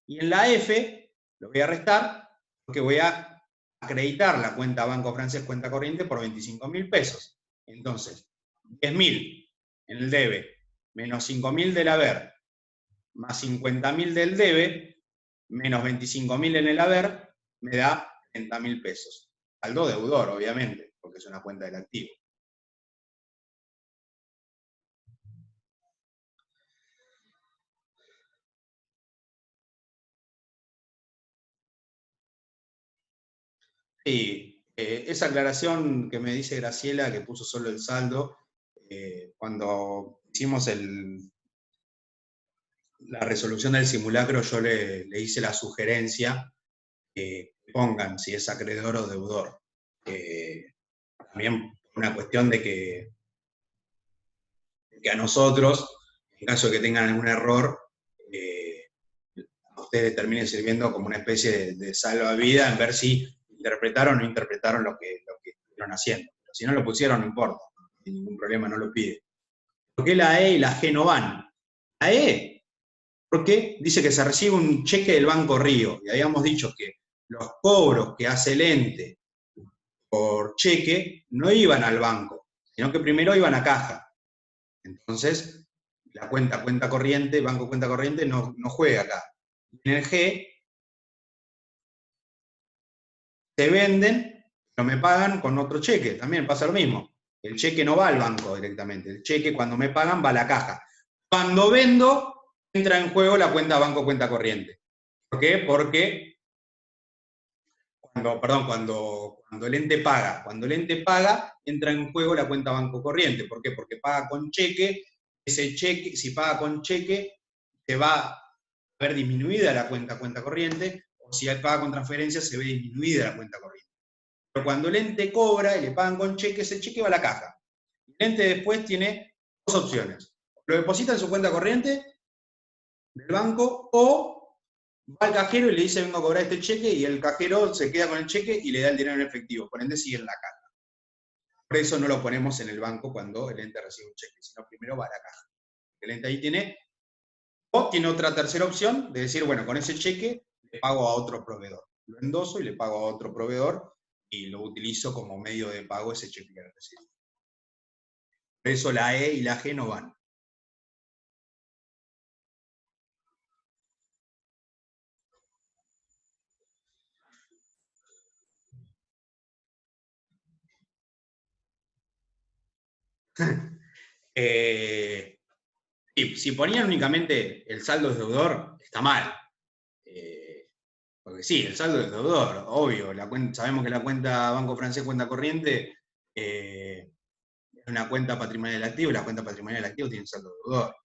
[SPEAKER 1] Y en la F lo voy a restar porque voy a acreditar la cuenta Banco Francés cuenta corriente por 25.000 pesos. Entonces, 10.000 en el debe, menos 5.000 del haber, más 50.000 del debe, menos 25.000 en el haber, me da 30.000 pesos. Saldo deudor, obviamente, porque es una cuenta del activo. Sí, esa aclaración que me dice Graciela, que puso solo el saldo, cuando hicimos la resolución del simulacro, yo le hice la sugerencia que pongan si es acreedor o deudor. También una cuestión de que a nosotros, en caso de que tengan algún error, a ustedes termine sirviendo como una especie de salvavidas en ver si interpretaron o no interpretaron lo que estuvieron haciendo. Pero si no lo pusieron, no importa, no hay ningún problema, no lo pide. ¿Por qué la E y la G no van? La E, porque dice que se recibe un cheque del Banco Río, y habíamos dicho que los cobros que hace el ente por cheque no iban al banco, sino que primero iban a caja. Entonces, la cuenta corriente, banco cuenta corriente, no juega acá. En el G, se venden, pero me pagan con otro cheque, también pasa lo mismo. El cheque no va al banco directamente, el cheque cuando me pagan va a la caja. Cuando vendo, entra en juego la cuenta banco cuenta corriente. ¿Por qué? Porque cuando el ente paga, entra en juego la cuenta banco corriente. ¿Por qué? Porque paga con cheque, ese cheque, si paga con cheque, se va a ver disminuida la cuenta corriente, o si paga con transferencia, se ve disminuida la cuenta corriente. Pero cuando el ente cobra y le pagan con cheque, ese cheque va a la caja. El ente después tiene dos opciones. Lo deposita en su cuenta corriente del banco o va al cajero y le dice vengo a cobrar este cheque y el cajero se queda con el cheque y le da el dinero en efectivo. Por ende sigue en la caja. Por eso no lo ponemos en el banco cuando el ente recibe un cheque, sino primero va a la caja. El ente ahí tiene otra tercera opción de decir, bueno, con ese cheque le pago a otro proveedor. Lo endoso y le pago a otro proveedor y lo utilizo como medio de pago ese cheque que recibo. Por eso la E y la G no van. Si ponían únicamente el saldo es deudor, está mal. Porque sí, el saldo es deudor, obvio. Sabemos que la cuenta Banco Francés, cuenta corriente, es una cuenta patrimonial del activo, y la cuenta patrimonial del activo tiene un saldo deudor.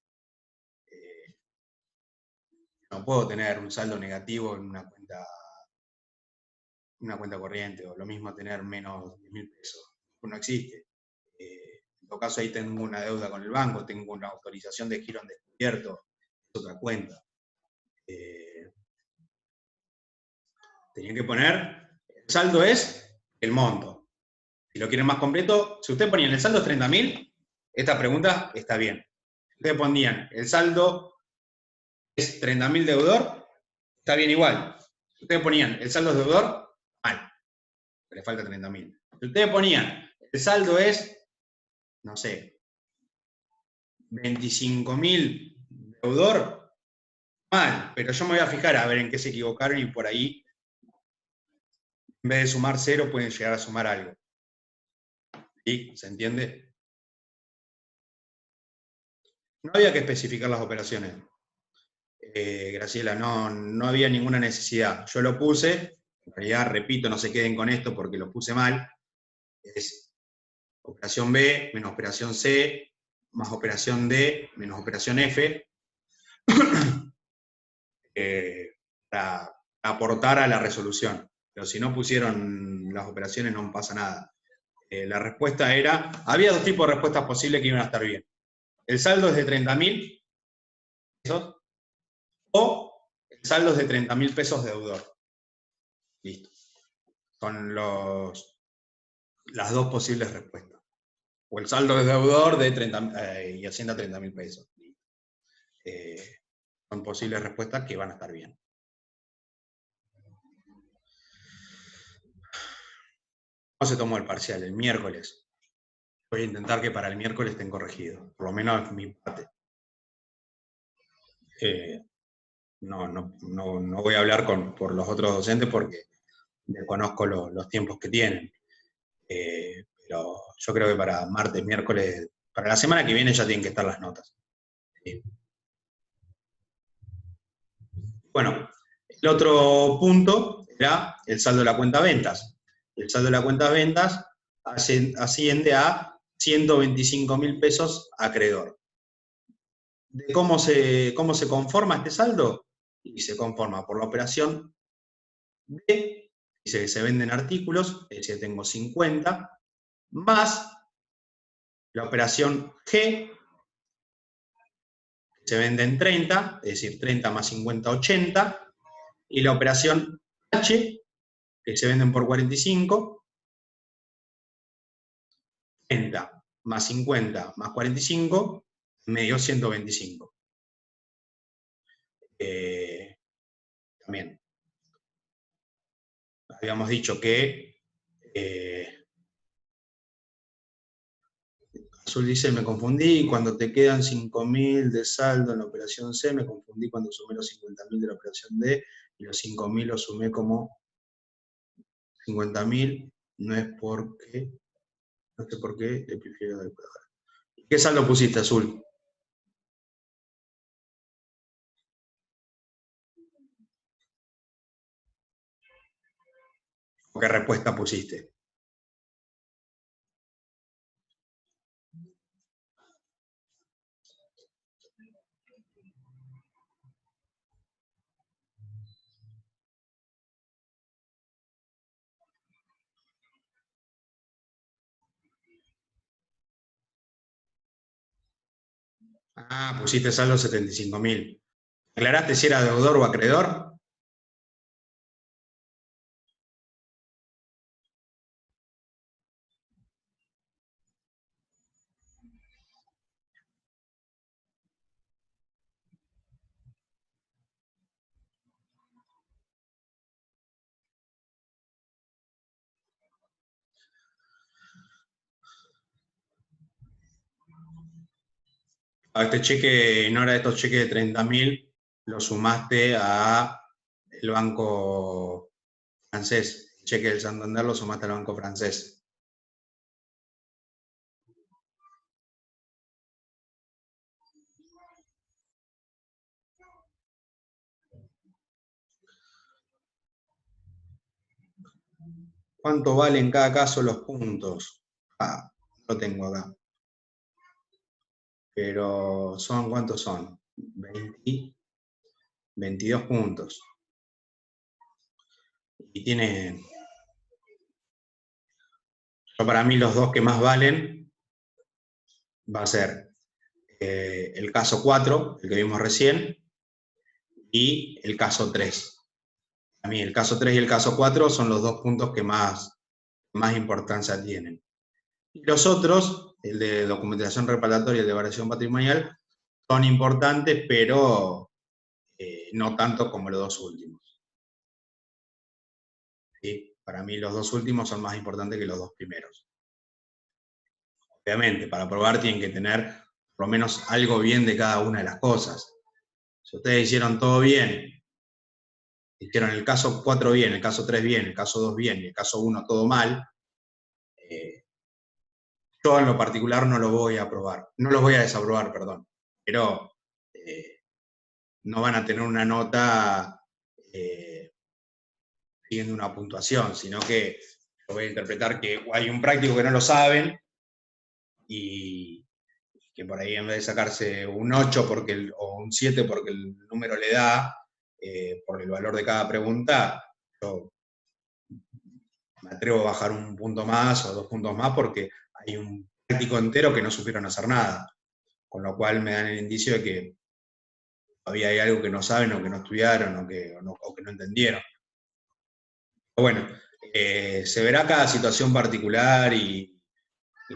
[SPEAKER 1] No puedo tener un saldo negativo en una cuenta corriente, o lo mismo tener menos 10.000 pesos. No existe. En todo caso, ahí tengo una deuda con el banco, tengo una autorización de giro en descubierto, es otra cuenta. Tenían que poner, el saldo es el monto. Si lo quieren más completo, si ustedes ponían el saldo es 30.000, esta pregunta está bien. Si ustedes ponían el saldo es 30.000 deudor, está bien igual. Si ustedes ponían el saldo es deudor, mal. Le falta 30.000. Si ustedes ponían el saldo es, no sé, 25.000 deudor, mal. Pero yo me voy a fijar a ver en qué se equivocaron y por ahí, en vez de sumar 0, pueden llegar a sumar algo. ¿Sí? ¿Se entiende? No había que especificar las operaciones. Graciela, no había ninguna necesidad. Yo lo puse, en realidad, repito, no se queden con esto porque lo puse mal, es operación B menos operación C más operación D menos operación F, para aportar a la resolución. Pero si no pusieron las operaciones no pasa nada. La respuesta era, había dos tipos de respuestas posibles que iban a estar bien. El saldo es de 30.000 pesos o el saldo es de 30.000 pesos deudor. Listo. Son las dos posibles respuestas. O el saldo es deudor de 30, y asciende a 30.000 pesos. Son posibles respuestas que van a estar bien. ¿Cómo se tomó el parcial? El miércoles. Voy a intentar que para el miércoles estén corregidos, por lo menos mi parte. No voy a hablar por los otros docentes porque desconozco los tiempos que tienen. Pero yo creo que para martes, miércoles, para la semana que viene ya tienen que estar las notas. Bueno, el otro punto era el saldo de la cuenta ventas. El saldo de la cuenta ventas asciende a 125.000 pesos acreedor. ¿De cómo se conforma este saldo? Y se conforma por la operación B, dice que se venden artículos, es decir, tengo 50, más la operación G, que se venden 30, es decir, 30 más 50, 80, y la operación H, que se venden por 45, 30 más 50 más 45, me dio 125. También habíamos dicho que Azul dice, me confundí, cuando te quedan 5.000 de saldo en la operación C, me confundí cuando sumé los 50.000 de la operación D, y los 5.000 los sumé como 50.000, no sé por qué, le prefiero dar. ¿Qué saldo pusiste, Azul? ¿O qué respuesta pusiste? Ah, pusiste saldo 75.000. ¿Aclaraste si era deudor o acreedor? A este cheque, en hora de estos cheques de 30.000, lo sumaste a el banco francés. El cheque del Santander lo sumaste al banco francés. ¿Cuánto vale en cada caso los puntos? Lo tengo acá. Pero ¿cuántos son? 22 puntos. Y tiene, para mí los dos que más valen va a ser el caso 4, el que vimos recién, y el caso 3. A mí el caso 3 y el caso 4 son los dos puntos que más importancia tienen. Y los otros, el de documentación reparatoria y el de variación patrimonial, son importantes, pero no tanto como los dos últimos. ¿Sí? Para mí los dos últimos son más importantes que los dos primeros. Obviamente, para probar tienen que tener por lo menos algo bien de cada una de las cosas. Si ustedes hicieron todo bien, hicieron el caso 4 bien, el caso 3 bien, el caso 2 bien y el caso 1 todo mal, yo en lo particular no lo voy a aprobar, no lo voy a desaprobar, perdón. pero no van a tener una nota siguiendo una puntuación, sino que yo voy a interpretar que hay un práctico que no lo saben y que por ahí en vez de sacarse un 8 o un 7 porque el número le da, por el valor de cada pregunta, yo me atrevo a bajar un punto más o 2 puntos más porque hay un práctico entero que no supieron hacer nada, con lo cual me dan el indicio de que todavía hay algo que no saben o que no estudiaron o que no entendieron. Pero bueno, se verá cada situación particular y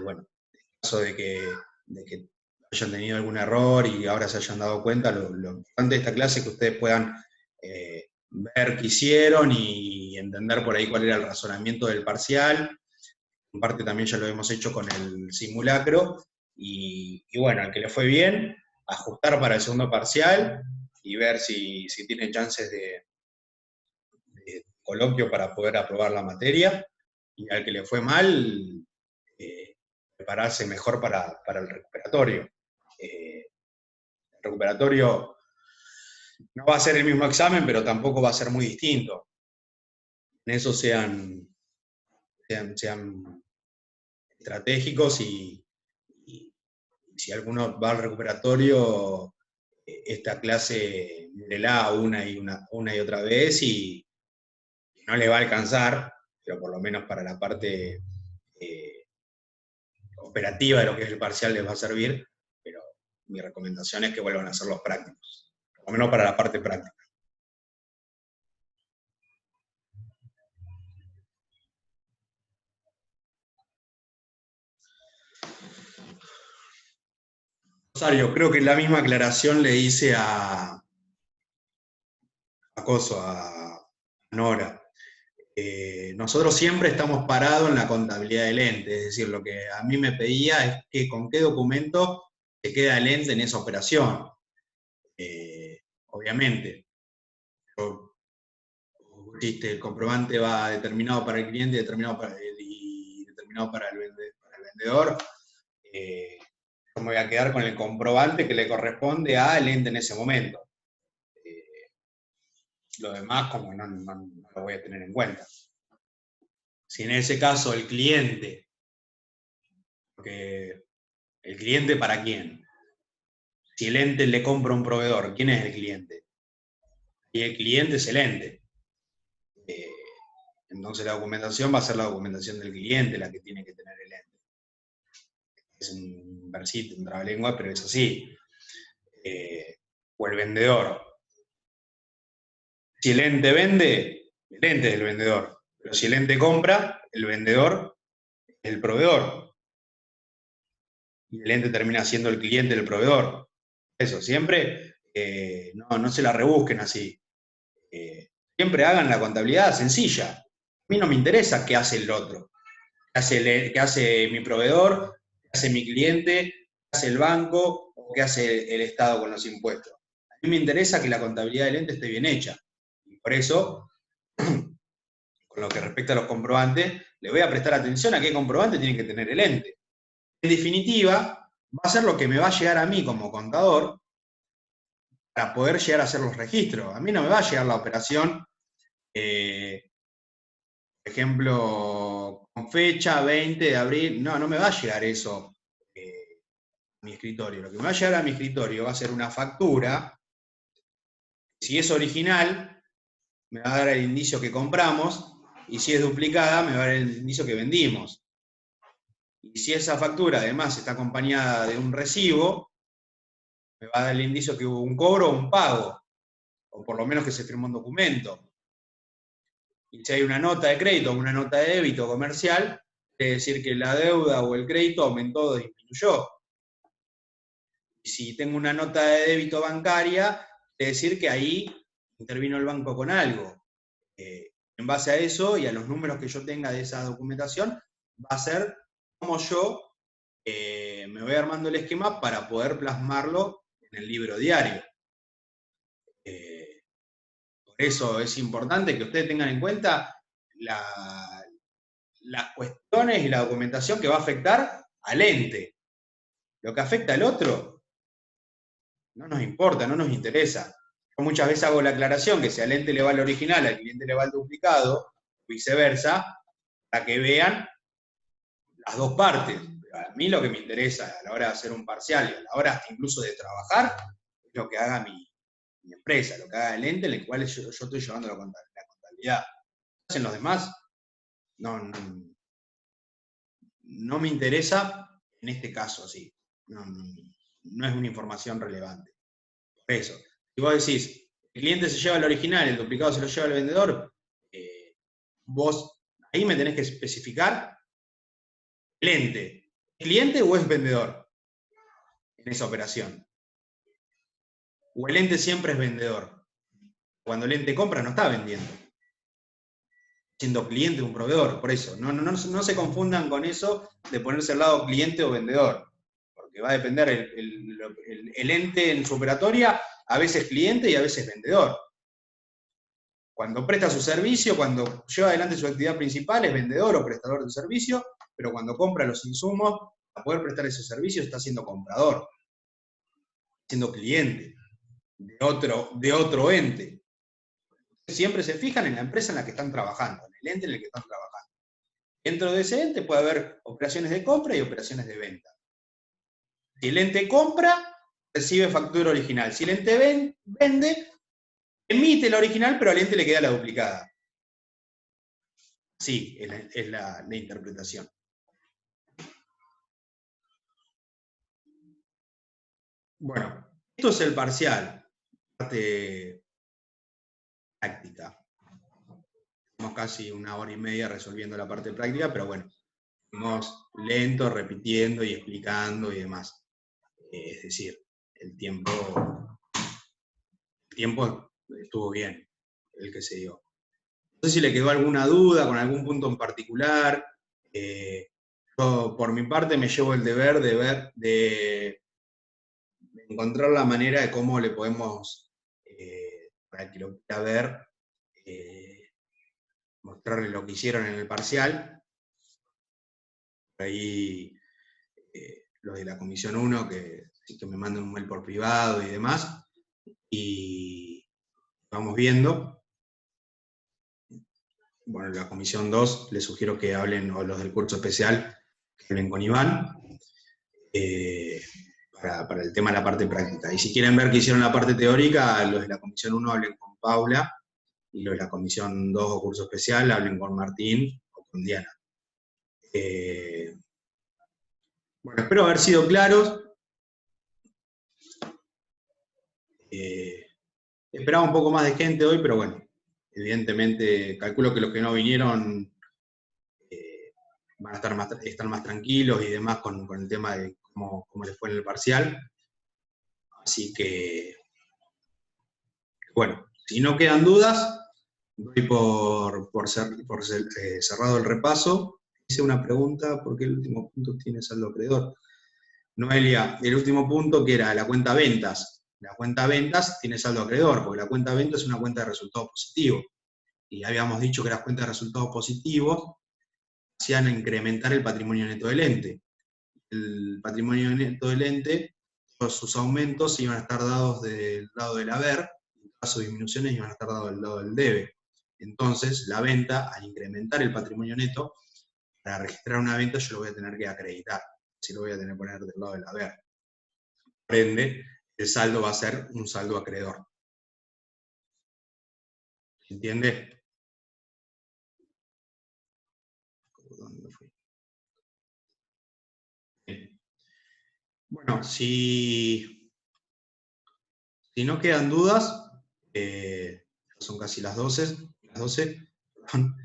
[SPEAKER 1] bueno, en caso de que hayan tenido algún error y ahora se hayan dado cuenta, lo importante de esta clase es que ustedes puedan ver qué hicieron y entender por ahí cuál era el razonamiento del parcial. En parte también ya lo hemos hecho con el simulacro, y bueno, al que le fue bien, ajustar para el segundo parcial y ver si tiene chances de coloquio para poder aprobar la materia, y al que le fue mal, prepararse mejor para el recuperatorio. El recuperatorio no va a ser el mismo examen, pero tampoco va a ser muy distinto. En eso sean estratégicos y si alguno va al recuperatorio, esta clase mírela una y otra vez y no le va a alcanzar, pero por lo menos para la parte operativa de lo que es el parcial les va a servir, pero mi recomendación es que vuelvan a hacer los prácticos, por lo menos para la parte práctica. Rosario, creo que la misma aclaración le hice a Nora. Nosotros siempre estamos parados en la contabilidad del ente, es decir, lo que a mí me pedía es que con qué documento se queda el ente en esa operación. Obviamente, el comprobante va determinado para el cliente y determinado para el vendedor. Yo me voy a quedar con el comprobante que le corresponde al ente en ese momento. Lo demás, como no lo voy a tener en cuenta. Si en ese caso el cliente, porque ¿el cliente para quién? Si el ente le compra a un proveedor, ¿quién es el cliente? Y el cliente es el ente. Entonces la documentación va a ser la documentación del cliente la que tiene que tener el ente. Es un versito, un trabalengua, pero es así. O el vendedor. Si el ente vende, el ente es el vendedor. Pero si el ente compra, el vendedor es el proveedor. Y el ente termina siendo el cliente del proveedor. Eso, siempre no se la rebusquen así. Siempre hagan la contabilidad sencilla. A mí no me interesa qué hace el otro, qué hace mi proveedor, qué hace mi cliente, qué hace el banco o qué hace el Estado con los impuestos. A mí me interesa que la contabilidad del ente esté bien hecha. Y por eso, con lo que respecta a los comprobantes, le voy a prestar atención a qué comprobante tiene que tener el ente. En definitiva, va a ser lo que me va a llegar a mí como contador para poder llegar a hacer los registros. A mí no me va a llegar la operación, por ejemplo, con fecha 20 de abril, no me va a llegar eso a mi escritorio. Lo que me va a llegar a mi escritorio va a ser una factura. Si es original, me va a dar el indicio que compramos, y si es duplicada, me va a dar el indicio que vendimos. Y si esa factura además está acompañada de un recibo, me va a dar el indicio que hubo un cobro o un pago, o por lo menos que se firmó un documento. Y si hay una nota de crédito o una nota de débito comercial, quiere decir que la deuda o el crédito aumentó o disminuyó. Y si tengo una nota de débito bancaria, quiere decir que ahí intervino el banco con algo. En base a eso y a los números que yo tenga de esa documentación, va a ser como yo me voy armando el esquema para poder plasmarlo en el libro diario. Por eso es importante que ustedes tengan en cuenta las cuestiones y la documentación que va a afectar al ente. Lo que afecta al otro, no nos importa, no nos interesa. Yo muchas veces hago la aclaración que si al ente le va el original, al cliente le va el duplicado, viceversa, para que vean las dos partes. A mí lo que me interesa a la hora de hacer un parcial y a la hora incluso de trabajar es lo que haga mi empresa, lo que haga el ente en el cual yo estoy llevando la contabilidad. ¿Qué hacen los demás? No me interesa en este caso así. No es una información relevante. Por eso, si vos decís, el cliente se lleva el original, el duplicado se lo lleva el vendedor, vos ahí me tenés que especificar el ente, ¿es cliente o es vendedor en esa operación? O el ente siempre es vendedor. Cuando el ente compra no está vendiendo, siendo cliente de un proveedor, por eso. No se confundan con eso de ponerse al lado cliente o vendedor, porque va a depender el ente en su operatoria, a veces cliente y a veces vendedor. Cuando presta su servicio, cuando lleva adelante su actividad principal, es vendedor o prestador de servicio, pero cuando compra los insumos, para poder prestar ese servicio, está siendo comprador, siendo cliente de otro ente. Siempre se fijan en la empresa en la que están trabajando, en el ente en el que están trabajando. Dentro de ese ente puede haber operaciones de compra y operaciones de venta. Si el ente compra, recibe factura original. Si el ente vende, emite la original, pero al ente le queda la duplicada. Sí, es la interpretación. Bueno, esto es el parcial, parte práctica. Estamos casi 1 hora y media resolviendo la parte práctica, pero bueno, fuimos lentos, repitiendo y explicando y demás. Es decir, el tiempo estuvo bien, el que se dio. No sé si le quedó alguna duda con algún punto en particular. Yo, por mi parte, me llevo el deber de encontrar la manera de cómo le podemos, para que lo pueda ver, mostrarle lo que hicieron en el parcial. Por ahí los de la Comisión 1, que me manden un mail por privado y demás, y vamos viendo. Bueno, la Comisión 2, les sugiero que hablen, o los del curso especial, que hablen con Iván, para el tema de la parte práctica. Y si quieren ver qué hicieron la parte teórica, los de la Comisión 1 hablen con Paula, y los de la Comisión 2 o curso especial hablen con Martín o con Diana. Bueno, espero haber sido claros. Esperaba un poco más de gente hoy, pero bueno, evidentemente calculo que los que no vinieron van a estar más tranquilos y demás con el tema de cómo les fue en el parcial. Así que, bueno, si no quedan dudas, doy por cerrado el repaso. Hice una pregunta, ¿por qué el último punto tiene saldo acreedor? Noelia, el último punto que era la cuenta ventas. La cuenta ventas tiene saldo acreedor, porque la cuenta ventas es una cuenta de resultados positivos. Y habíamos dicho que las cuentas de resultados positivos hacían incrementar el patrimonio neto del ente. El patrimonio neto del ente, todos sus aumentos iban a estar dados del lado del haber, en caso de disminuciones iban a estar dados del lado del debe. Entonces, la venta, al incrementar el patrimonio neto, para registrar una venta yo lo voy a tener que acreditar, si lo voy a tener que poner del lado del haber. Por ende, el saldo va a ser un saldo acreedor. ¿Se entiende? ¿Dónde fui? Bueno, si no quedan dudas, son casi las 12, perdón,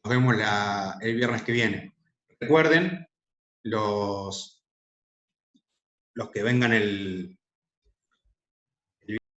[SPEAKER 1] nos vemos el viernes que viene. Recuerden, los que vengan el